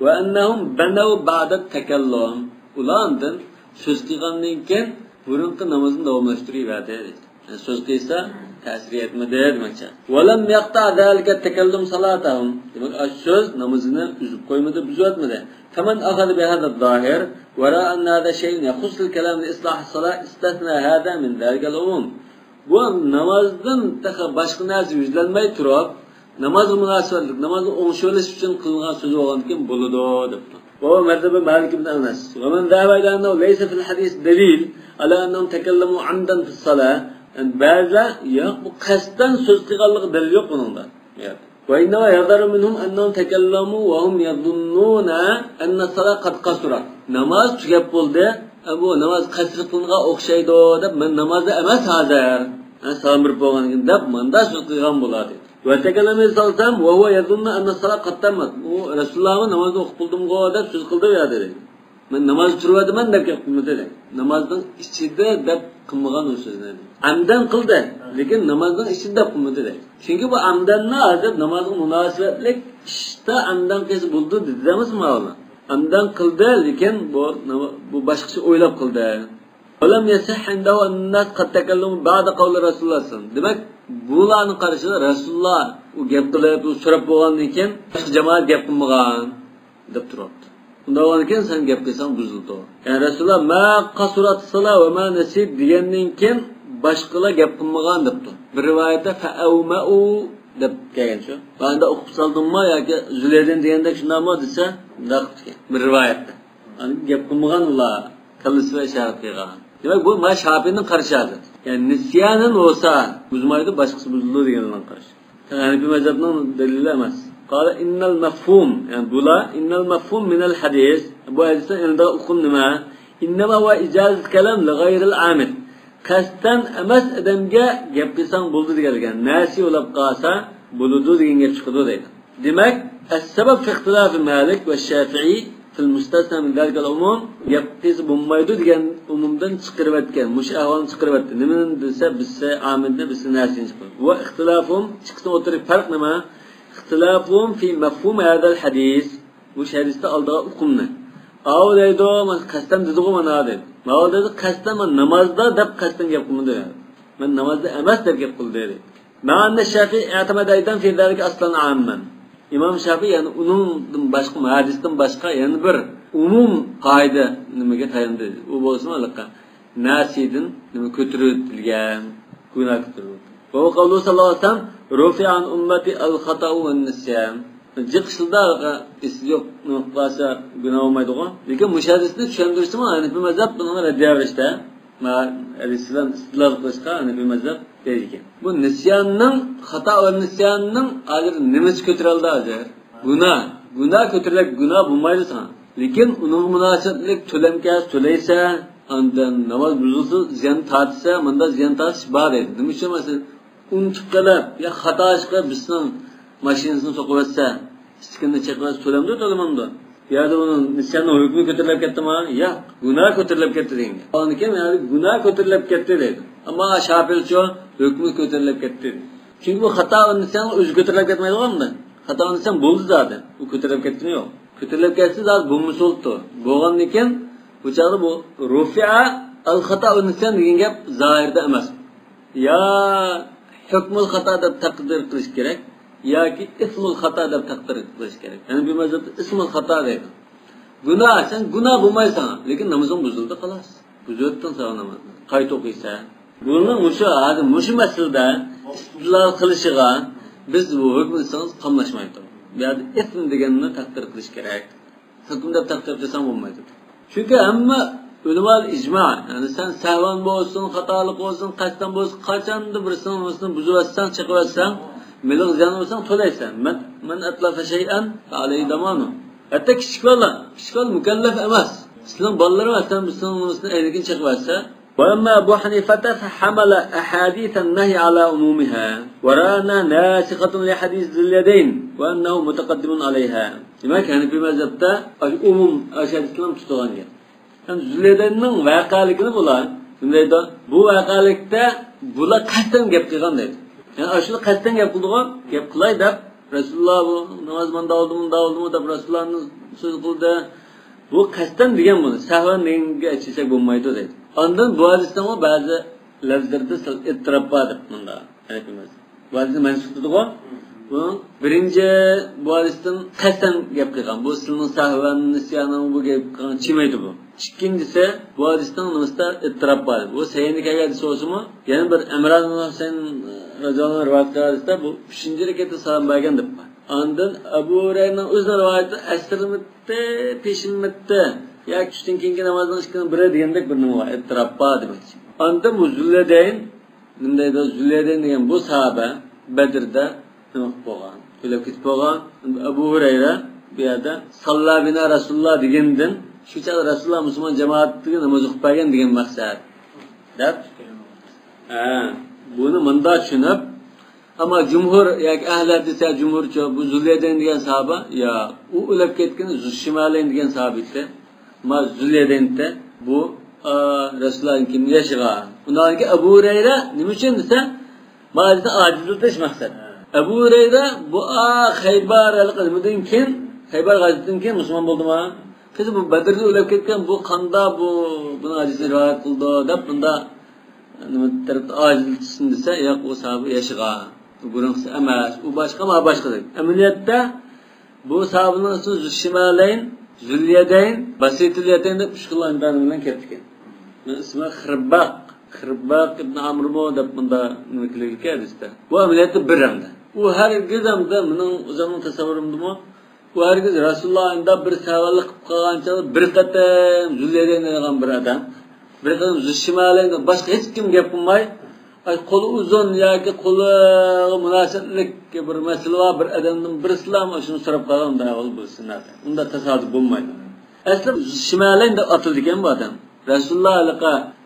ve ennehum benev ba'da tekellum. Ulandan söz kılgandan keyin burunqi namozini davomlashtirib yani söz qilsa ta'sir etmadi demakcha. Walam yaqta zalika takallum salatahum. Demak, söz namozini uzib qo'ymadi, buzatmadi. Faman akhadha bi hada zahir wa ra'a anna hada shay'un yakhussu al-kalam li islah as-salat istathna hada min zalika al-umum. Bu namozdan boshqa narsa yuzlanmay turib, namozga munosabatlik, namozni o'ng'isholish uchun qilingan so'z bo'lgandan bo'ladi debdi. وهو مذهب مالك بن أنس. ومن ذهب إلى أنه ليس في الحديث دليل على أنهم تكلموا عمدا في الصلاة. أن بعضا قصدا söz qilganlik dalil yo'q buningda. وإنما يظهر منهم أنهم تكلموا وهم يظنون أن الصلاة قد قصرت. Namoz tugab bo'ldi. Bu namoz qasr qilingan o'xshaydi deb, men namozda emas hozir. Salom berib bo'lganligin deb menda so'z qilgan bo'ladi. وتكلم الإنسان وهو يظن أن الصلاة قد تمت. رسول الله نماز أقبلتم قادة söz qildi ya dedi. Men namoz turadiman deb gapimda dedi. Namozning ichida deb qilmagan o so'zni. Amdan qildi, lekin namozning ichida deb qilmadi dedi. Chunki bu amdanni hozir namozga munosabatlik ishda amdan qilsa bo'ldi dedimizmi o'zi? Amdan qildi, lekin bu boshqacha o'ylab qildi. Olam yasih indahu an-nas qad takallamu ba'da qawli Rasululloh sallallohu alayhi vasallam. Demak, bularning qarashida Rasululloh u gap qilib, u so'rab bo'lgandan keyin boshqa jamoat gap qilmagan deb turibdi. Undan keyin sen gap qilsang buzildi. Yani Rasululloh ma qasurat salat va ma nasib degandan keyin boshqalar gap qilmagan debdi. Bir rivoyatda fa'awma'u deb kelgan shu. Banda o'qib soldimmi yoki Zulaydan deganda shundaymi desa, daqtgan. Bir rivoyatda. Yani gap qilmagan ular qilishga ishorat qilgan. Demak bu Shafi'ning qarashidir. Yani nisyanin olsa buzmaydi, boshqasi buzildi degandan qarash. Yani bu mazhabning dalili emas. Qala innal mafhum, yani bula innal mafhum min al hadis. Bu hadisdan enda uqum nima? İnnema ve icazet kelam li gayril amil. Kastan emas adamga gap qilsang bo'ldi degan. Nasi olab qolsa buludu degan gap chiqadi deydi. Demak, as-sabab fi ixtilafi Malik va Shafi'i fil mustasna min zalika al-umum gap qilsa bo'lmaydi degan umumdan chiqarib o'tgan. Mush ahvolni chiqarib o'tdi. Nimani desa bizsa amilni bizsa nasini chiqardi. Va ixtilafum chiqsin o'tirib farq nima? Ixtilafum fi mafhum hada al-hadis. Bu hadisda oldiga uqumni. Av deydi, men qasdam dedi-ku mana dedi. Ma'ul dedi, qasdam men namozda deb qasdam gap qilmadi. Men namozda emas deb gap qildi dedi. Ma'anna Shafi'i i'timadaydan fi zalika aslan amman. İmam Shafi'i yani unumdan başqa, hadisdan başqa yani bir umum qoida nimaga tayandı. U bo'lsin alaqqa. Nasidin nima ko'tarilgan, gunoh ko'tarildi. Va qavlu sallallohu alayhi vasallam rufi'an ummati al-khata'u wan-nisyan. Jiqshilda ismi yo'q nuqtasi gunoh olmaydi-ku. Lekin mushadisni tushuntirishmi? Hanifi mazhab buni raddiya berishda. Ma al-Islam istilol qilishga Hanifi mazhab deydi. Bu nisyanning, xato va nisyanning hozir nimasi ko'tarildi hozir? Gunoh ko'tarilib gunoh bo'lmaydi sana. Lekin uning munosabatlik to'lamkas to'laysa, undan namoz buzilsa, ziyon tortsa, bunda ziyon tortish bor edi. Nima uchun masalan unutib qolib, ya xato ish qilib bizning mashinasini so'qib etsa, istiqni chaqirib to'lamdi to'lamamdi. Ya da onun nisyanning hukmi ko'tarilib ketdimi? Yo'q, gunoh ko'tarilib ketdi degan. Qani kim yani gunoh ko'tarilib ketdi dedi. Ammo Shafi'chi hukmi ko'tarilib ketdi. Chunki bu xato va nisyan o'zi ko'tarilib ketmaydi-ku. Xato va nisyan bo'ldi zaten. U ko'tarilib ketdimi yo'q. Ko'tarilib ketsa zaten bo'lmasa bo'ldi. Bo'lgandan keyin bu chaqda bu rufi'a al-xato va nisyan degan gap zohirda emas. Ya hukmul xato deb taqdir qilish kerak. Yoki ismul xato deb taqdir qilish kerak. Ya'ni bu mazhabda ismul xato deydi. Gunoh, sen gunoh bo'lmaysan, lekin namozing buzildi xolos. Buzildi sana namozni. Qayta o'qiysa, buni mushu masalada istidlol qilishiga biz bu hukmimizni qamlashmaydi. Bu yerda ism deganni taqdir qilish kerak. Hukm deb taqdir qilsam bo'lmaydi. Chunki hamma ulamo ijmo, ya'ni sen sahvan bo'lsin, xatolik bo'lsin, qasddan bo'lsin, qachonda birisini buzib chiqib Melek ziyan olsan to'laysan. Men atlafa shay'an alayhi damanu. Hatta kichik bola mukallaf emas. Sizning bolalari asan bizning ayligini chiqib olsa, va amma Abu Hanifata fa hamala ahadith an-nahy ala umumiha wa ra'ana nasikhatun li hadith zil-yadayn wa annahu mutaqaddimun alayha. Demak, Hanifi mazhabda umum ashadislam tutilgan. Ham zil-yadaynning voqealigini bular, shundayda bu voqealikda bular qasddan gap qilgan deydi. Yani aşırı kasten yapıldığı gap qilay deb Rasululloh bu namoz manda oldimi deb Rasulullahning so'z qildi. Bu kasten degan buni sahvan deganga aytsak bo'lmaydi deydi. Ondan bu hadisdan ba'zi lafzlarda ittirob bor deb bunda aytamiz. Bu hadisni mansubdiku. Bu birinchi bu hadisdan kasten gap qilgan. Bu sizning sahvan nisyani bu gap qilgan chimaydi bu. İkincisi bu hadisdan nimada ittirob bor. Bu sayyinik hadis olsunmi? Yani bir Imron ibn Husayn Radiyallahu rivayet hadisda bu 3-chi rekatda salom bergan deb. Ondan Abu Hurayraning o'z rivoyati asrmitda, peshinmitda yoki tushdan keyingi namozdan chiqqan biri degandek bir nima ittirob bor demoqchi. Ondan bu Zulladayn, nimdaydi Zulladayn degan bu sahaba Badrda nima bo'lgan? O'lib ketib bo'lgan. Abu Hurayra bu yerda sallabina Rasululloh degandan shu chaqda Rasululloh musulmon jamoatiga namoz o'qib bergan degan maqsad. Deb buni munda tushunib, ammo jumhur yoki ahli desa jumhurchi bu Zulladayn degan sahaba ya u o'lib ketgan Zushimalayn degan sahabiyda, ma Zulladaynda bu Rasulullohning kim yashigan. Undan keyin Abu Hurayra nima uchun desa, ma'lida ojizlatish maqsad. Abu Hurayra bu Xaybar al-Qadimdan keyin, Xaybar g'azotdan keyin musulmon bo'ldimi? Qizi bu Badrda o'lib ketgan bu qanda buni ajizini rivoyat qildi deb bunda nima tarafda ojizlatisin desa, yo'q u sahabi yashigan. Burunqisi emas, u boshqa deydi. Amaliyotda bu sahabining ismi Zushimalayn, Zulyadayn, Basitul-Yadayn deb ishqillangan bilan ketgan. İsmi Xirbaq ibn Amr deb bunda nima qilingan hadisda. Bu amaliyotda bir rangda. U hargiz ham mening o'zimning tasavvurimda u hargiz Rasulullohning bir savollik qilib qolgancha bir qatam Zulyadayn degan bir odam, bir qatam Zushimalayn boshqa hech kim gap qilmay, qo'li uzun yoki qo'li munosabatlik bir masala var, bir adamdan bir islam shuni so'rab qolganda avval bo'lsin. Unda tasodif bo'lmaydi. Aslida Shimalayn deb atildi ekan bu odam. Rasululloh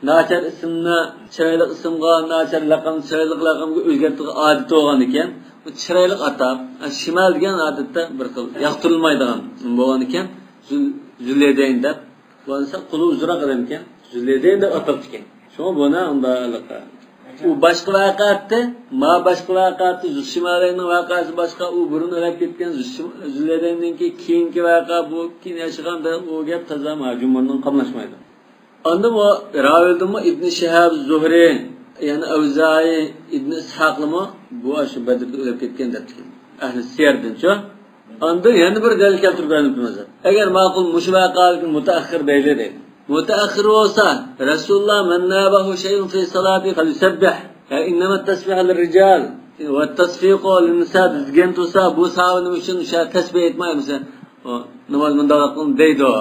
nachar ismni chiroyli ismga, nachar laqam chiroyli laqamga o'zgartirib odat bo'lgan ekan. Bu chiroyli atab, Shimal degan odatda bir xil yoqtirilmaydigan bo'lgan ekan. Zulledayn deb. Bo'lsa qo'li uzunroq odam ekan. Zulledayn deb atildi ekan. Shuna buni unda u boshqa voqeatda, boshqa voqeatda Shimalayning voqeasi boshqa, u burun o'lib ketgan Zulledayndan keyingi voqea bu keyin yashaganda u gap toza majmundan qamlashmaydi. Onda bu Ravildimi Ibn Shihab Zuhri, ya'ni Avzai Ibn Ishaqlimi bu shu Badrda o'lib ketgan debdi. Ahli siyardancha. Onda yana bir dalil keltirib beramiz. Agar ma'qul mush voqealikni mutaaxir deydi. متأخر وصا رسول الله من نابه شيء في صلاته فليسبح إنما التسبيح للرجال والتصفيق للنساء زجنت وصا بو صاحب نمشون شا تسبيح ما مثلا نماز من دارقون ديدو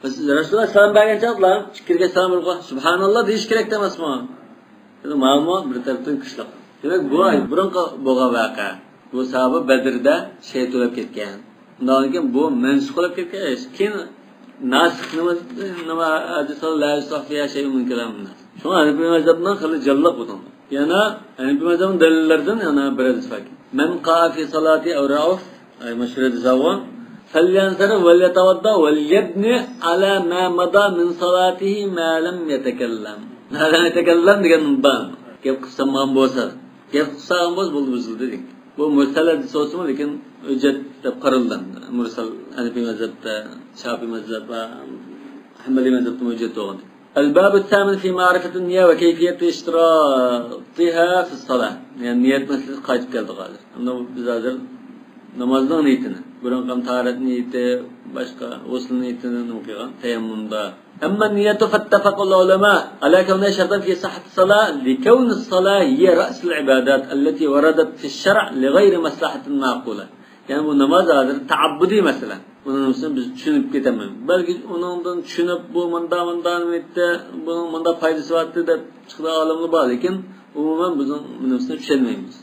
بس رسول الله سلام باين çatlar şükürge selam olsun subhanallah deyiş gerek demez mi? Yani malum bir taraftan kışlak. Demek bu ay burunqa boğa vaka. Bu sahabe Bedir'de şehit olup ketken. Ondan keyin bu mensuk olup ketken. Keyin nasih nima hadislar la yusahfiya şeyun min kelamna. Şu Hanefi mezhebinden xili jallab bo'ldi. Yana Hanefi mezhebining dalillaridan yana bir hadis var. Men qa'a fi salati aw ra'uf ay mashhur hadiswa falyansar wal yatawadda wal yabni ala ma mada min salatihi ma lam yatakallam. Ma lam yatakallam degan ban. Gap qilsam bo'lsa, gap qilsam bo'lsa buzildi dedik. Bu mursal hadis olsun lekin hujjat deb qaraldi. Mursal Hanefi mezhebda, Şafii mezhebda, Hanbali mezhebda hujjat bo'lgan. الباب الثامن في معرفة النية وكيفية اشتراطها في الصلاة. Yani niyet meselesi qaytib keldi hozir. Unda biz hozir namozning niyatini, burun ham taharat niyati, boshqa g'usl niyatini o'qigan tayammumda. Amma niyatu fattafaqul ulama ala kawna shartan fi sihhat as-salah li kawn as-salah hiya ra's al-ibadat allati waradat fi ash-shar' li ghayri maslahatin ma'qula. Yani bu namaz hozir ta'abbudi masala. Bunun için biz düşünüp ketemeyiz. Belki onundan düşünüp bu mandan etti, bunun manda faydası vardı da çıktı alamlı var. Lakin umumen bizim bunun için düşünmeyiz.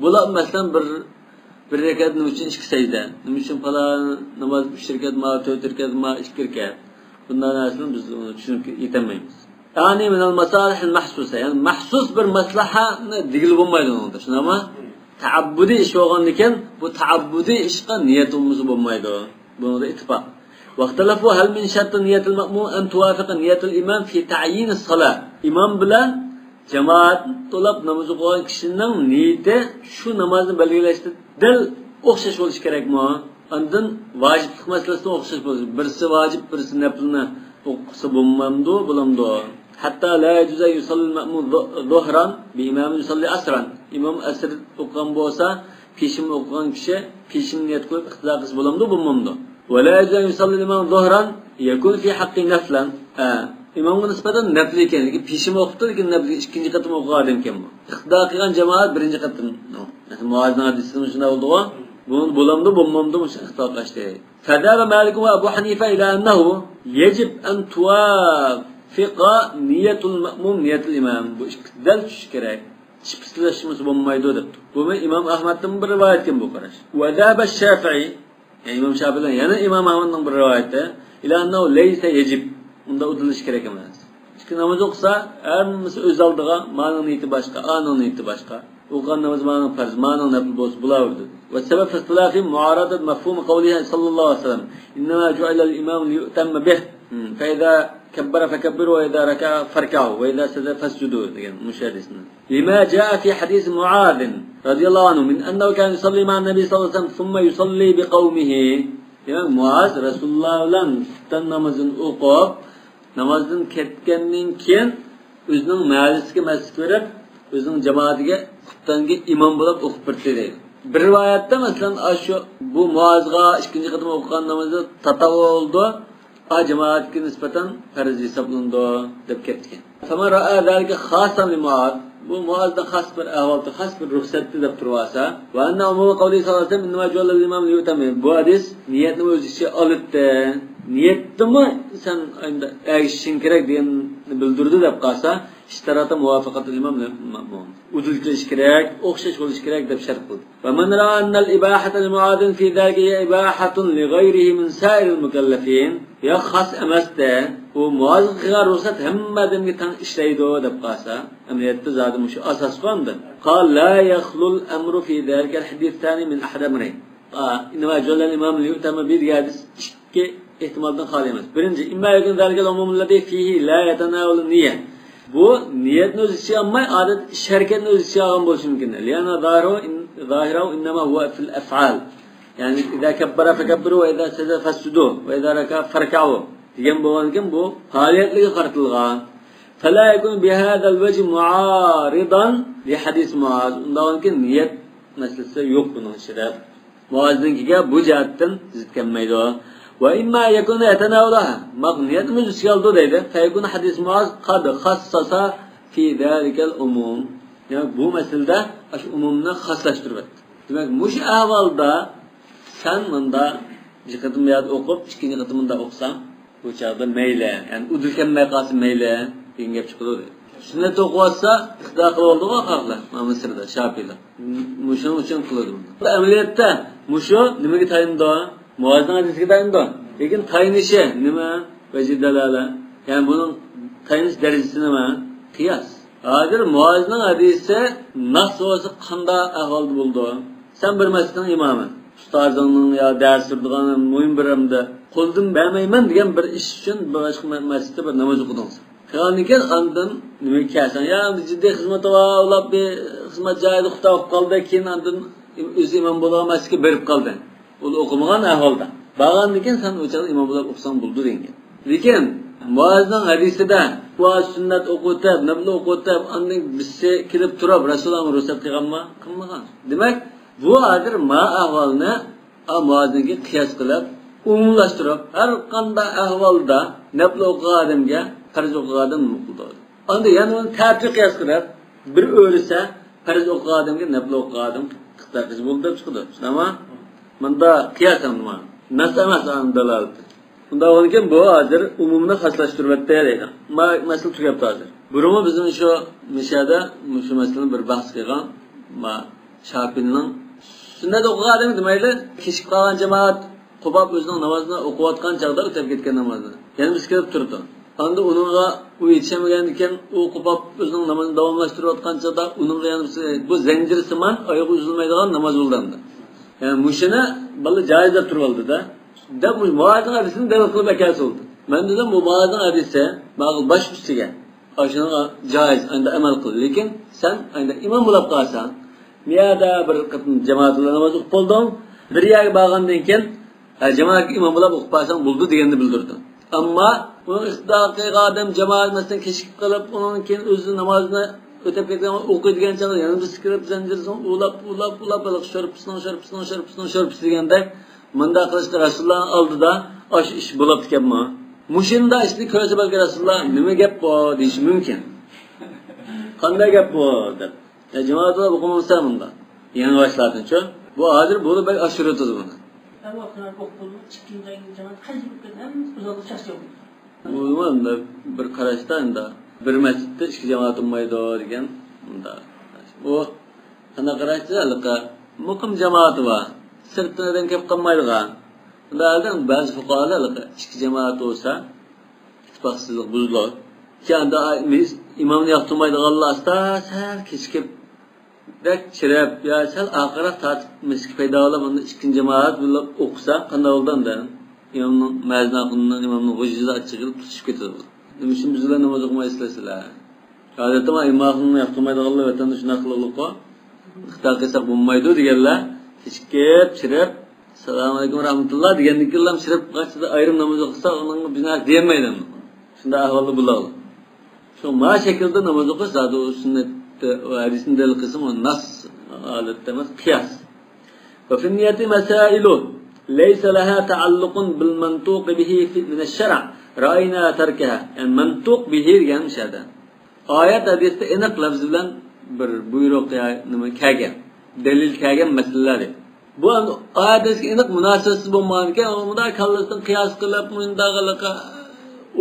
Bular mesela bir rekat için iki secde, için falan namaz 3 rekat, 4 rekat, 2 rekat. Bundan aslında biz onu düşünüp yetemeyiz. Yani minel masalihil mahsusa, yani mahsus bir maslaha digil bulmaydı onda. Şuna ama taabbudi iş olganken bu taabbudi işe niyet olması bulmaydı. Bunu da ittifak. واختلفوا هل من شرط نية المأموم أن توافق نية الإمام في تعيين الصلاة. İmam bilen cemaat tolap namazı kılan kişinin niyeti şu namazı belirleştirdi. Okşaş oluş gerek mi? Ondan vaciplik meselesine okşaş oluş. Birisi vacip, birisi nefline okusa bulamdı. Hatta la yecuze yusalli al-ma'mum zuhran bi imam yusalli asran. İmam asr okuyan olsa peşin okuyan kişi peşin niyet kılıp iktidar kısı bulamdı bulmamdı. Ve la yecuze yusalli al-imam zuhran yekun fi haqqi neflan. İmamın nispeten nefli iken, peşin okudu ki nefli ikinci katım okuyan iken bu. İktidar kılan cemaat birinci katım. Muazzin hadisinin şuna oldu o. Bunu bulamdı bulmamdı mı iktidar kaçtı. Fedâbe Malik ve Ebu Hanife ila ennehu yecib en tuvafiqa niyetul ma'mum niyetul imam. Bu iktidar tuş gerek. Çıpıslaşması bulmaydı depti. Bu İmam Ahmet'ten bir rivayetken bu karaş. Ve zâbe Şafii, yani İmam Şafii'den yana İmam Ahmet'ten bir rivayette ila ennehu leyse yecib. Bunda uduluş gerek emez. Çünkü namaz okusa her öz aldığa ma'nın niyeti başka, anın niyeti başka. Okuyan namaz ma'nın farz, ma'nın nefil boz bulavurdu. Ve sebep ihtilâfi muaradat mefhumu kavlihi sallallahu aleyhi ve sellem. İnnemâ cu'ilel imam liyu'temme bih. فإذا كبر فكبروا وإذا ركع فاركعوا وإذا سجد فاسجدوا مشاهدين لما جاء في حديث معاذ رضي الله عنه من أنه كان يصلي مع النبي صلى الله عليه وسلم ثم يصلي بقومه. Yani Muaz Resulullah'la namazın okup namazın ketkenliğin keyin özünün meclisine mescid verip özünün cemaatiga xutbanga imom bo'lib o'qib berdi. Bir rivoyatda masalan shu bu Muazga ikinci qatim o'qigan namozi tatavu oldu. Cemaatga nisbatan farz hisoblanadi deb ketgan. Fama ra'a zalika khasan li Muaz. Bu Muazda xas bir ahvolda, xas bir ruxsatni deb tursa, va anna umum qawli sallallahu alayhi vasallam inma ja'ala al-imam liyutami. Bu hadis niyatni o'z ichiga olibdi. Niyatdimi sen endi aytishing kerak deganni bildirdi deb qolsa, İştirata muvafakatul imam ma'mum. Udul kilish kerak, o'xshash bo'lish kerak deb shart qildi. Va man ra'a anna al-ibahata al-mu'adin fi dhalika ibahatun li ghayrihi min sa'ir al-mukallafin. Ya xas emasda, bu muazzinga ruxsat hammadamga tang ishlaydi deb qolsa, amaliyotda zodi shu asos qoldi. Qal la yakhlul amru fi dhalika al-hadith thani min ahad amrayn. Inma jalla al-imam li-yutama bi hadis ikki ehtimoldan xoli emas. Birinchi, imma yakun dhalika al-umum alladhi fihi la yatanawal niyya. Bu niyetni o'z ichiga olmay, odat sharkatni o'z ichiga olgan bo'lishi mumkin. Liana zahiru innama huwa fil af'al. Yani idza kabbara fakabbiru va idza sajada fasjudu va idza raka farka'u. degan bo'lgankin bu faoliyatliga qaratilgan. Fala yakun bi hadha al-wajh mu'aridan li hadis Muaz. Undan niyat masalasi yo'q buning ichida. Muazninkiga bu jihatdan zid kelmaydi. Ve imma yakunu yetenavlaha. Niyetimiz istigaldo deydi. Feyekun hadis Muaz kad khassasa fi dalikel umum. Yani bu meselede aş umumunu khaslaştırır. Demek muş ahvalda sen bunda bir kıtım yad okup, ikinci kıtımında okusan bu çağda meyle. Yani udurken mekası meyle. Diyen gep çıkılıyor. Sünnet okuvatsa iktidar kılı oldu mu akakla? Mısır'da, Şafi'de. Muşun için kılıyordu bunu. Ameliyette muşu nimeki tayında Muaz'dan hadisi tayında. Lekin tayinişi nima? Vecih dalala. Yani bunun tayiniş derecesi nima? Kıyas. Hazır Muaz'dan hadisi nasıl olsa kanda ahvalda buldu. Sen bir mescidin imamı. Ustazının ya ders sürdüğünün mühim bir amda. Kıldım beğenmeymen diyen bir iş için başka mescidde bir namaz okudunuz. Kıyaniken andın nima kelsen ya ciddi hizmet var, ulab bir hizmet joyida xutob qoldi, keyin andın o'zi imom bo'lolmaslikka berib qoldi. Uni o'qimagan ahvolda. Bag'andikin sen o'chada imom bo'lib o'qisang bo'ldi degan. Lekin Muazning hadisida bu sunnat o'qitib, nafl o'qitib, andin bizga kelib turib Rasululloh ruxsat qilganmi? Qilmagan. Demak, bu hozir ma ahvolni Muazninga qiyos qilib, umumlashtirib, har qanday ahvolda nafl o'qigan odamga farz o'qigan odam muquldi. Anda yana uni tartib qiyos qilib, bir o'risa farz o'qigan odamga nafl o'qigan odam qisqartish bo'ldi deb chiqdi. Shunami? Bunda qiyos nima? Nas emas dalolat. Bunda bo'lgan bu hozir umumni xaslashtirib deydi. Masala tugabdi hozir. Burumi bizim shu mishada shu masalani bir bahs qilgan va Shafi'ning sunnat o'qigan odam demayli, kechib qolgan jamoat Qubab o'zining namozini o'qiyotgan chaqda o'tib ketgan namozni. Yana biz kelib turdi. Anda uningga u yetishmagan ekan, u Qubab o'zining namozini davomlashtirayotgan chaqda uningga yana bu zanjir simon oyoq uzilmaydigan namoz bo'ldi. Yani muşuna balı caiz de turvaldı da. Da bu Muaz'ın hadisini dalil kılıp ekels oldu. Ben dedim bu Muaz'ın hadisi bağıl baş üstüge. Aşına caiz, aynı emel kıl. Lekin sen aynı imam bulap kalsan, niyada bir kıtın cemaatla namaz okup oldun, bir yer bağın denken, cemaat imam bulap okup kalsan buldu diyenini bildirdi. Ama bu ihtidaki adam cemaat mesela keşif kılıp, onun özü namazını ötep ketken okuyduğun çağda yanımda sıkırıp zincirsin, ulap balık şörpüsün degende mında kılıçta Resulullah'ın aldı da aş iş bulap dikenme. Muşinda işte köse belki Resulullah nime gep bu deyiş mümkün. Kanday gep bu der. Cemaatı okumamışsa bunda. Yeni başladın ço. Bu hazır bunu belki aşırı tutu bunu. Her vakitler okulu çıkınca cemaat kaçıp gittiler mi? Uzaklı çarşı yok. Bu da bir karışta da bir mescitte iki cemaat olmaydı degan bunda. Bu ana qarashchilar muqim jamoati var. Sirtdan kelib qolmaydigan. Bundan ba'zi fuqarolar iki cemaat olsa ittifoqsizlik buziladi. Kanda imomni yoqtirmaydiganlar asta sal kechikib dak chirab yo sal oxirat tatib miski paydo bo'lib unda ikkinchi jamoat bo'lib o'qisa qanday bo'lganda imomning maznaqundan imomning g'ujida chiqib tutishib ketadi. Nima uchun bizlar namoz o'qimaysizlar? Odatda imomni yoqtirmaydiganlar vatanda shunaqa qilib ixtiyor qilsak bo'lmaydi deganlar kechikib chirab assalomu alaykum rahmatulloh degandikilar chirab qachida ayrim namoz o'qisa unga binoan deyolmaydi. Shunda ahvolda bo'ladi. Shu ma shaklda namoz o'qish zodi sunnat va hadisning dalil qismi nas holatda emas qiyos. Va fi niyati masailu laysa laha ta'alluqun bil mantuq bihi min ash-shar'. Ra'ayna tarkaha. Yani mantuq bihi degan shada. Oyat hadisda aniq lafz bilan bir buyruq nima kelgan. Dalil kelgan masalalar. Bu oyatga aniq munosabatsiz bo'lmagan ekan, unda kallasdan qiyos qilib, mundag'alaqa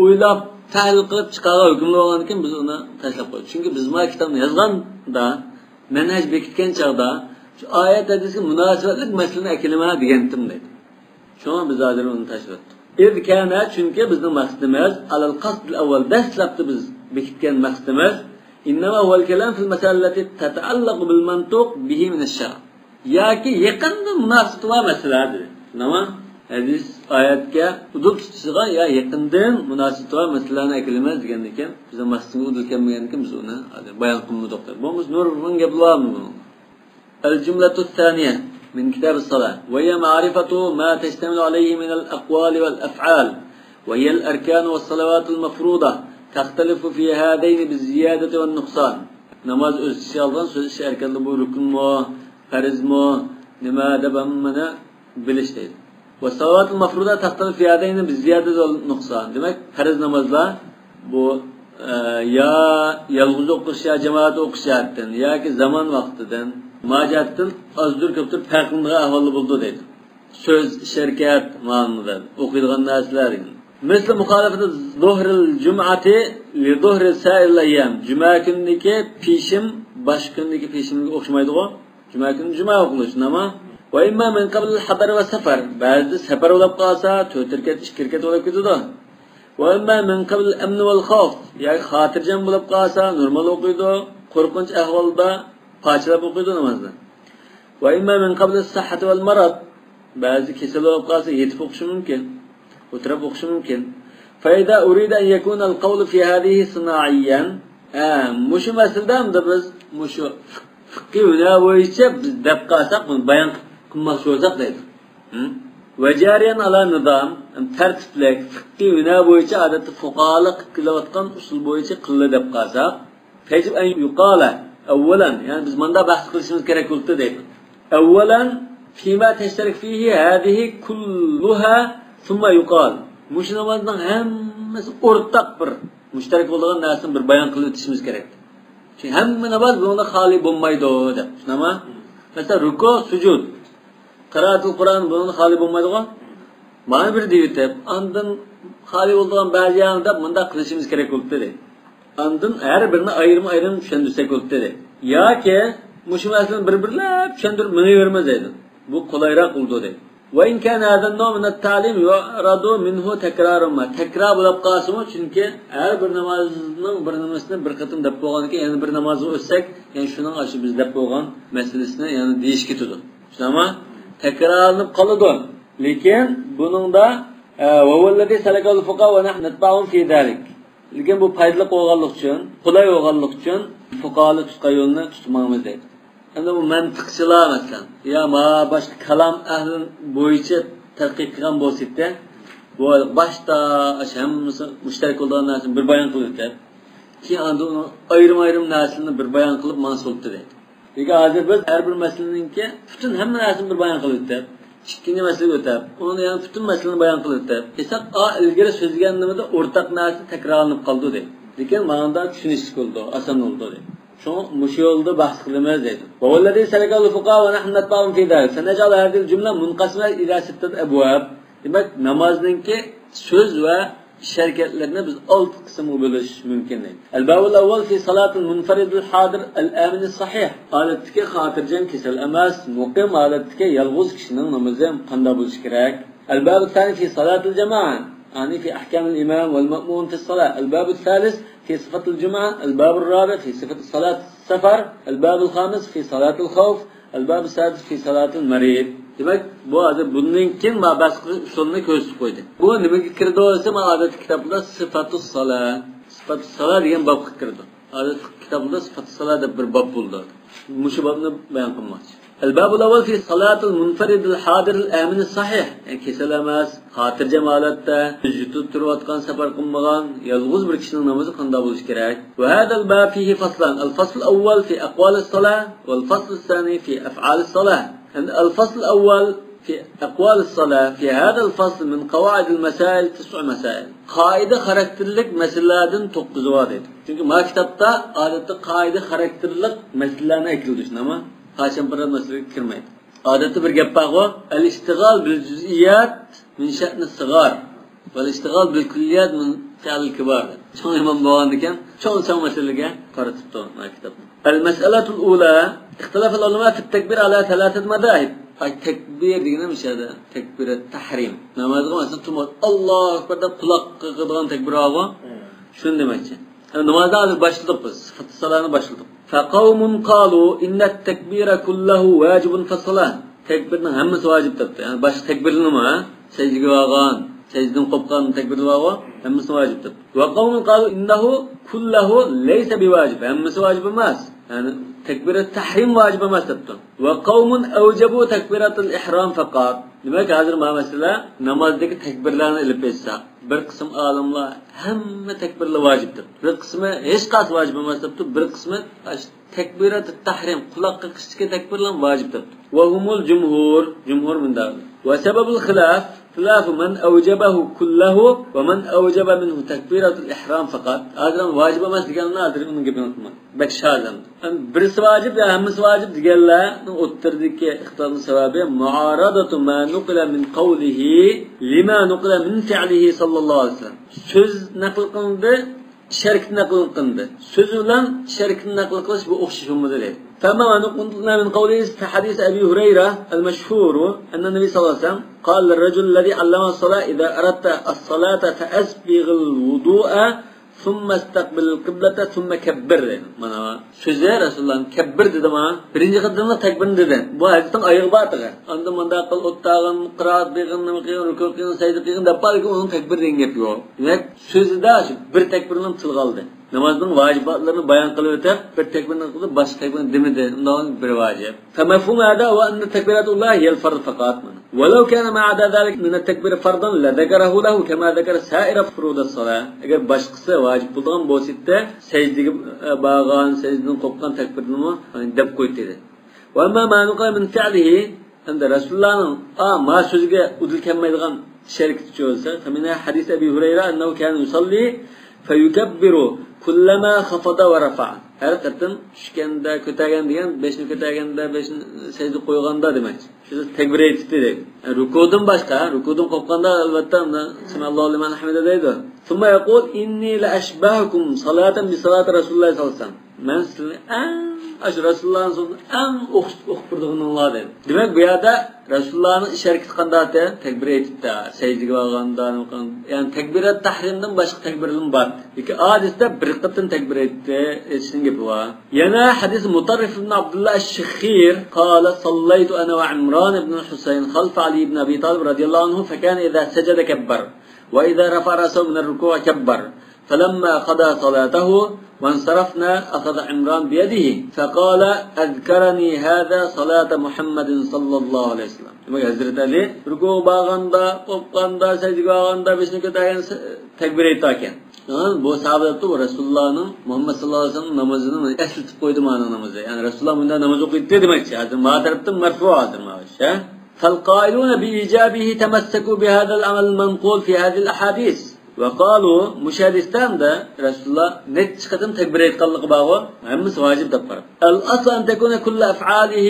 o'ylab tahlil qilib chiqargan hukmlar bo'lgan ekan biz uni tashlab qo'ydik. Chunki biz bu kitobni yozganda manhaj bekitgan chog'da shu oyat hadisga munosabatli masalani akilma degandim deydi. Shuni biz hozir uni tashlab İzkana çünkü bizim maqsadimiz alal qasdil avval dastlabda biz bekitgan maqsadimiz innama huval kalam fil masalati tata'allaqu bil mantuq bihi min ash-shar. Yoki yaqinda munosabati bor masaladir. Nima? Hadis oyatga udul tutishgan ya yaqindan munosabati bor masalalarni akilimiz degan ekan. Bizning maqsadimiz udul kelmagan ekan biz uni bayon qilmadik. Bu nurun gaplarmi? Al-jumlatu thaniya من كتاب الصلاة وهي معرفة ما تشتمل عليه من الأقوال والأفعال وهي الأركان والصلوات المفروضة تختلف في هذين بالزيادة والنقصان نماز أشياء söz erken bu rükün mu فرز mu نما دبمنا bilişteydi والصلوات المفروضة تختلف في هذين بالزيادة والنقصان demek فرز namazlar bu ya yalğız okuş ya cemaat okuş ya ki zaman vaktinden Macatın azdır köptür farklı ahvalı buldu dedi. Söz, şirket manada okuyduğun naslar. Mesela muhalefeti zuhril cum'ati li zuhril sa'il ayyam. Cuma günündeki pişim baş günündeki pişimle okşamaydı o. Cuma günü cuma okunuşun ama ve imma min qabl hadar ve sefer. Bazı sefer olup qalsa 4 rekat 2 rekat olup gidiyor. Ve imma min qabl amn vel xavf. Yani xatirjam olup qalsa normal okuydu. Korkunç ahvalda Paçalab okuydu namazda. Ve imma min qabl as-sihhati vel marad. Bazı kesel olup qalsa yetip okuşu mümkün. Oturup okuşu mümkün. Fa idha urida an yakuna al-qawl fi hadhihi sina'iyan. Mushu masalada biz mushu fiqhi va bo'yicha biz deb qalsak bunu bayon qilmoqchi bo'lsak deydi. Ve jariyan ala nizam tartiblik fiqhi va bo'yicha odatda fuqarolar qilayotgan usul bo'yicha qildi deb qalsak, fajib an yuqala Evvelen yani biz manda bahs qilishimiz kerak bo'ldi deydi. Evvelen fima tashtarik fihi hadihi kulluha thumma yuqal. Mush namozning hammasi o'rtaq bir mushtarak bo'lgan narsani bir bayon qilib o'tishimiz kerak. Chunki hamma namoz bundan xoli bo'lmaydi deb. Tushunami? Masalan ruku, sujud, qiraatul Qur'on bundan xoli bo'lmaydi-ku. Mana bir deyib, ondan xoli bo'lgan ba'zi yerda bunda qilishimiz kerak bo'ldi deydi. Andın her birine ayrım düşündürsek oldu dedi. Ya ki müşmələsin bir-birlab düşündürüp məni verməzəydi. Bu kolayrak oldu dedi. Ve in kana hadan no min at-ta'lim yuradu minhu tekrarun ma. Tekrar bulab qalsımı çünkü her bir namazının bir namazını bir qatım dep bolğan ekan, yani bir namazı ötsek, yani şunun aşı biz dep bolğan meselesine yani değiş ketidi. Ama tekrarlanıp qalıdı. Lekin bunun da ve vallazi salakal fuqa ve nahnu natba'un fi zalik. Lekin bu foydali bo'lganlik uchun, qulay bo'lganlik uchun fuqarolik tutgan yo'lni tutmamiz deydi. Endi bu mantiqchilar masalan, ya ma boshqa kalam ahli bo'yicha tadqiq qilgan bo'lsa-da, bu boshda hammasi mushtarak bo'lgan narsani bir bayon qilib o'tadi. Keyin endi uni ayrim narsani bir bayon qilib mansulibdi deydi. Lekin hozir biz har bir masalaninki butun hamma narsani bir bayon qilib o'tadi. İkinci mesele ötep, onu yani bütün meseleni bayan kılıp ötep. Esas ilgili sözgenliğinde ortak narsa tekrarlanıp kaldı deydi. Lekin manada düşünüşlük oldu, asan oldu deydi. Şu muşu oldu, bahs kılmaz deydi. وَوَالَّذِي سَلَكَ الْفُقَهَاءُ وَنَحْنُ نَتْبَعُهُمْ فِي ذَلِكَ سَنَجْعَلُ هَذِهِ الْجُمْلَةَ مُنْقَسِمَةً إِلَى سِتَّةِ أَبْوَابٍ. Demek namazınki söz ve şirketlerine biz 6 kısmı bölüş mümkün değil. El-bâbul evvel fi salatul munfaridul hadir el-âmini sahih. Aletteki hatircem kesel emas, muqim aletteki yalğuz kişinin namazı qanda buluş gerek. El-bâbul thani fi salatul cema'a. Yani fi ahkamil imam vel ma'mun fi salat. El-bâbul thalis fi sıfatul cema'a. El-bâbul rabi fi sıfatul salat sefer. El-bâbul khamis fi salatul khawf. El-bâbul sadis fi salatul marid. Demek bu adı bununkin mabasqı usulunu ko'rsatib qo'ydi. Bu nimaga kirdi olsa, men odat kitobida sifatus salat. Sifatus salat degan bab kirdi. Odat kitobida sifatus salat deb bir bab bo'ldi. Mushu babni bayon qilmoqchi. El-bab al-awwal fi salatul munfarid al-hadir al-amin as-sahih. Yani kesel emas, xotirjam holatda, yutib turayotgan, safar qilmagan, yolg'iz bir kishining namozi qanday bo'lishi kerak? Va hada al-bab fihi faslan. Al-fasl al-awwal fi aqwal as-salah va al-fasl ath-thani fi af'al as-salah. الفصل الأول في أقوال الصلاة في هذا الفصل من قواعد المسائل 9 مسائل. قاعدة خاrakterlik meselelerden 9 var dedi. Çünkü ma kitapta adette kaide xarakterlik meselelerine ekildi ama kaçan bir mesele kirmeydi. Adette bir gap var o. El-iştigal bil cüz'iyat min şe'ni sıgar. والاشتغال بالكليات من فعل الكبار شون imam bo'lgan ekan cho'ng masalaga qaratibdi bu kitobni. المسألة الأولى اختلاف العلماء في التكبير على ثلاثة مذاهب. takbir degani mishada takbirat tahrim namozga masalan tumor Alloh akbar deb quloq qiladigan takbir bo'lgan shuni demoqchi. Namozda hozir boshladik sifat salani boshladik. Faqawmun qalu inna at-takbira kulluhu wajibun fi salat. Takbirning hammasi vojib debdi. Ya'ni boshqa takbir nima? Sajdaga olgan, sajdadan qopgan takbir bo'lgan, hammasi vojib debdi. Va qawmun qalu innahu kulluhu laysa biwajib. Hammasi vojib emas. Yani tekbirat tahrim vacib emas debdi. Va qawmun awjabu takbiratul ihrom faqat. Demak, hozir mesela namozdagi takbirlarni ilib etsa, bir qism olimlar hamma takbirlar vojibdir. Bir qismi hech qaysi vojib emas debdi, bir qismi takbiratut tahrim quloqqa qishichga takbirlar vojib debdi. Va humul jumhur bunda. Va sababul xilaf خلاف من أوجبه كله ومن أوجب منه تكبيرة الإحرام فقط. هذا واجب ما تقولنا هذا من قبل ما بكشادم. برس واجب يا همس واجب تقولنا أكثر ذيك اختلاف السبب معارضة ما نقل من قوله لما نقل من فعله صلى الله عليه وسلم. söz نقل قنده شرك نقل قنده. söz ulan şerk نقل قلش بأخشش هم ذلك. فما نقلنا من قوله في حديث أبي هريرة المشهور أن النبي صلى الله عليه وسلم قال للرجل الذي علم الصلاة إذا أردت الصلاة فأسبغ الوضوء ثم استقبل القبلة ثم كبر. mana sözü Resulullah'ın kebbir dedi ama birinci kıldığında tekbir dedi. Bu hadisten ayığı batığı. Anda manda kıl ottağın, kıraat beğen, namıkıyın, rükûkıyın, saydıkıyın dapal ki onun tekbir deyin yapıyor. Demek sözü de bir tekbirle tıl kaldı. Namazın vacibatlarını bayan kılıp öter, bir tekbirle kılıp başka tekbirle demedi. Ondan bir vacip. فمفهوم هذا هو أن تكبيرات الله هي الفرض فقط. ولو كان ما عدا ذلك من التكبير فرضا لذكره له كما ذكر سائر فروض الصلاة. Eğer başkası vacip bulduğun bu sitte secdeye bağlan, secdeden kopkan tekbirini dep koydu dedi. وأما ما نقل من فعله عند رسول الله ما sözge udilkenmeydiğin şerikçi olsa. فمن حديث أبي هريرة أنه كان يصلي فيكبر كلما خفض ورفع. Her katın düşkende, kötegen diyen, beşini kötegende, beşini secde koyganda demek. Şu tekbir etti de. Yani rükûdan başka, rükûdan kopkanda elbette Semallahu limen hamide deydi. Thumma yaqul inni la ashbahukum salatan bi salati Rasulullah sallallahu aleyhi ve sellem. Men sizni Resulullah'ın sonunda en okupurduğunla dedi. Demek bu yada Resulullah'ın işaret kandate tekbir etip de secdege bağlanda yani tekbirat tahrimden başka tekbirlim var. İki hadiste bir kıtın tekbir etti etsin gibi var. Yana hadis Mutarrif ibn Abdullah الشخير قال صليت أنا وعمران بن الحسين خلف علي بن أبي طالب رضي الله عنه فكان إذا سجد كبر وإذا رفع رأسه من الركوع كبر فلما قضى صلاته وانصرفنا أخذ عمران بيده فقال أذكرني هذا صلاة محمد صلى الله عليه وسلم. Demek Hazreti Ali rükû bağında, kopkanda, secde bağında, beşini kötegen tekbir ettikken. Yani bu sahabeler bu Resulullah'ın Muhammed sallallahu aleyhi ve sellem namazını esletip koydu mana namazı. Yani Resulullah bunda namaz okuydu demekçi. Hazır ma taraftan merfu hazır ma şey. فالقائلون بإيجابه تمسكوا بهذا العمل المنقول في هذه الأحاديث. وقالوا مشاهدستان ده رسول الله نتشكتم تكبير يتقلق باغو همس واجب دبر. الأصل أن تكون كل أفعاله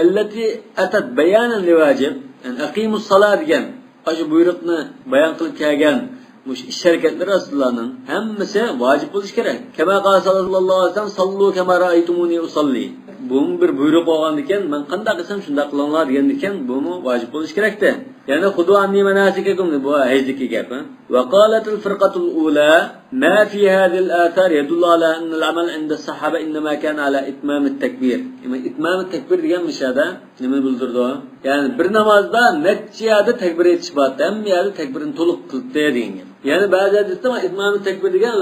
التي أتت بيانا لواجب أن أقيموا الصلاة جن أجو بيرقنا بيان قلب كاجان مش الشركة لرسولنا همسه واجب بولش كره كما قال صلى الله عليه وسلم صلوا كما رأيتموني أصلي. Bunun bir buyruk olgan diken, ben qanday qilsam shunda qilinlar degan diken, buni vojib bo'lish kerak-da. Ya'ni xudu anni manasikakum bu hajdiki gap. Va qalat al-firqatu al-ula ma fi hadhihi al-athar yadullu ala anna al-amal 'inda as-sahaba inma kana ala itmam at-takbir. İtmam at-takbir degan mishada nima bildirdi? Ya'ni bir namozda necha takbir etish bor, hamma yerda takbirni to'liq qilib degan. Yani bazı hadisde ama itmam-ı tekbir diyen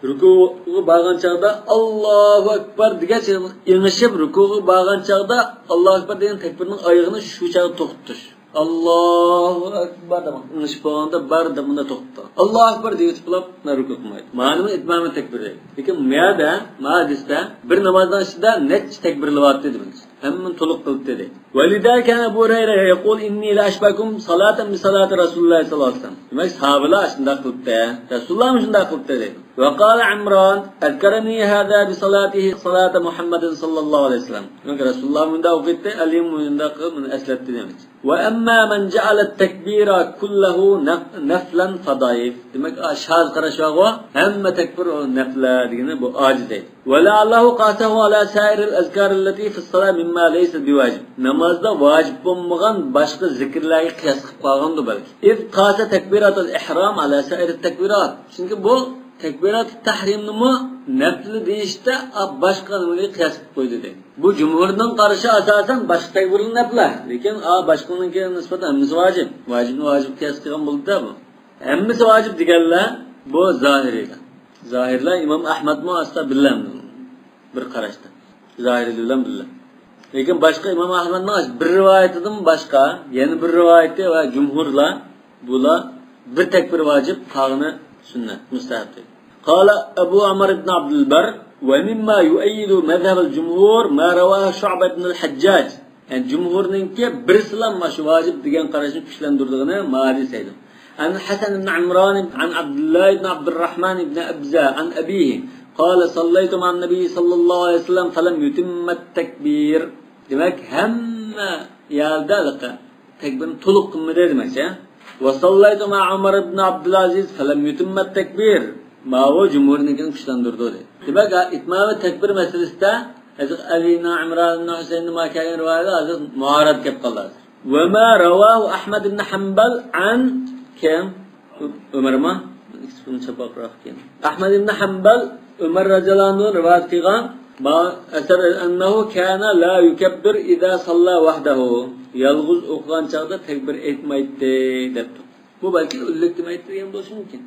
rükûga bağlan çağda Allahu Ekber diye yığışıp rükûga bağlan çağda Allahu Ekber diyen tekbirinin ayağını şu çağda toxtuş. Allahu Ekber demek. Yığışıp bağlanda bar da bunda toxtu. Allahu Ekber diye tıplap rükû kılmaydı. Manımı itmam-ı tekbir değil. Peki meyada, hadiste bir namazdan şida net tekbirli vaat dedi. Hemen toluk kılıp dedi. وَلِذَا كَانَ أَبُو هُرَيْرَةَ يَقُولُ إِنِّي لَأَشْبَكُمْ صَلَاةً بِصَلَاةِ رَسُولِ اللّٰهِ sallallahu aleyhi ve sellem. Demek sahabeler şunda kılıp dedi. Resulullah mı şunda kılıp dedi. وَقَالَ عِمْرَانَ اَذْكَرَنِي هَذَا بِصَلَاتِهِ صَلَاةَ مُحَمَّدٍ sallallahu aleyhi ve sellem. Demek Resulullah mında okutti, Ali'nin munda kılıp esletti demek. وَأَمَّا مَنْ جَعَلَ التَّكْبِيرَ كُلَّهُ نَفْلًا فَضَيِّفٍ. Demek şaz karışığı o. Hemme tekbir o nefle diyene bu aciz değil. وَلَعَلَّهُ قَاسَهُ عَلَى سَائِرِ الْأَذْكَارِ الَّتِي فِي الصَّلَاةِ مِمَّا لَيْسَ بِوَاجِبٍ. Namazda vacip olmayan başka zikirlerle kıyas kılıp kalgandı belki. اِذْ قَاسَ تَكْبِيرَةَ الْاِحْرَامِ عَلَى سَائِرِ التَّكْبِيرَاتِ. Çünkü bu tekbirat-ı tahrimini nefli deyişte başka nefli kıyas kılıp koydu dedi. Bu cumhurdan karşı asasen başka tekbirin nefli. Lekin başkanın nispeten hemmisi vacip. Vacip kıyas kılan buldu da bu. Hemmisi vacip digerler bu zahiriyle. Zahirler İmam Ahmed mu asla bilmem bir karıştı. Zahiri bilmem. Lekin başka İmam Ahmed'in bir rivayetinden başka yeni bir rivayeti ve cumhurla bula bir tekbir vacip kalını sünnet müstahaptır. Kala Ebu Amr ibn Abdülber ve mimma yu'eyyidu mezhebel cumhur ma ravaha Şu'be ibn el-Haccac. Yani cumhurninki bir sılam şu vacip diyen karışını güçlendirdiğini mağadis eydim. An Hasan ibn Amran an Abdullah ibn Abdurrahman ibn Abza an abihi. Kala sallaytu ma'an nebi sallallahu aleyhi ve sellem felem yutimmet tekbir. Demek hemme yalda tekbirin tuluk kılmıdır demek ya. Ve sallaytu ma'a Umar ibn Abdülaziz felem yutimmet tekbir. Ma'u cumhurninkini güçlendirdi. Demek itmam ve tekbir meselesi de Ali ibn İmran ibn Hüseyin ibn Makka'nın rivayeti muharad kep kalır. Ve ma ravahu Ahmed ibn Hanbal an kim? Ömer mi? İsmini çabuk rakın. Ahmed ibn Hanbal Ömer radıyallahu anh'ın rivayet kılgan ma eser ennehu kana la yukebbir iza salla vahdehu. Yalğız okuyan çağda tekbir etmeydi dedi. Bu belki ülük demeydi diyen bolsun mümkün.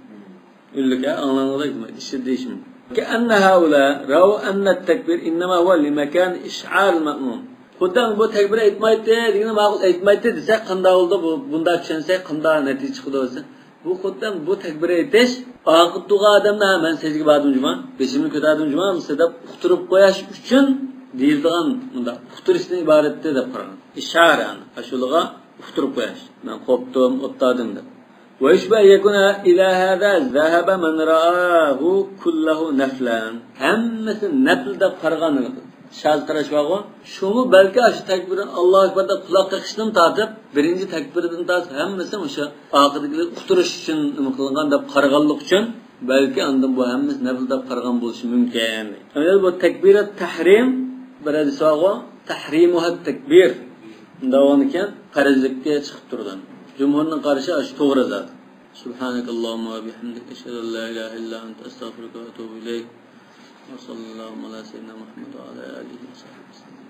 Ülük ya anlamında etmeydi. İşte değişim. كأن هؤلاء رأوا أن التكبير إنما هو لمكان إشعار المأموم. Kudan bu tekbir etmeydi dediğine mağul etmeydi desek kında oldu bunda düşünsek kında netice çıktı olsa. Bu kudan bu tekbir etiş akıttığı adamda hemen secde badım cuma beşimli kötü adım cuma mısırda kuturup koyaş üçün deyildiğin bunda kutur işten ibarette de paran. İşar yani aşılığa kuturup koyaş. Ben koptum ottadım da. ويشبه يكون إلى هذا ذهب من رآه كله نفلا. Hemmesi nefilde parganlık. Şaz taraşvağı. Şunu belki aşı tekbirin Allahu Ekber'de kulak kakışını tartıp birinci tekbirden tartıp hemmesi şu akıdıkları kuturuş için kılıngan da parganlık için belki andım bu hemmesi nefilde pargan buluşu mümkün. Öyle bu tekbir-i tahrim bir hadisvağı tahrimuha tekbir. Davanıken karızlıkta çıkıp durdan. Cumhurun karşı aşı doğru zaten. Subhanakallahumma ve bihamdik eşhedü en la ilahe illa ente estağfiruke ve etûbü ileyk. Ve sallallahu ala seyyidina Muhammed ve ala alihi ve sahbihi.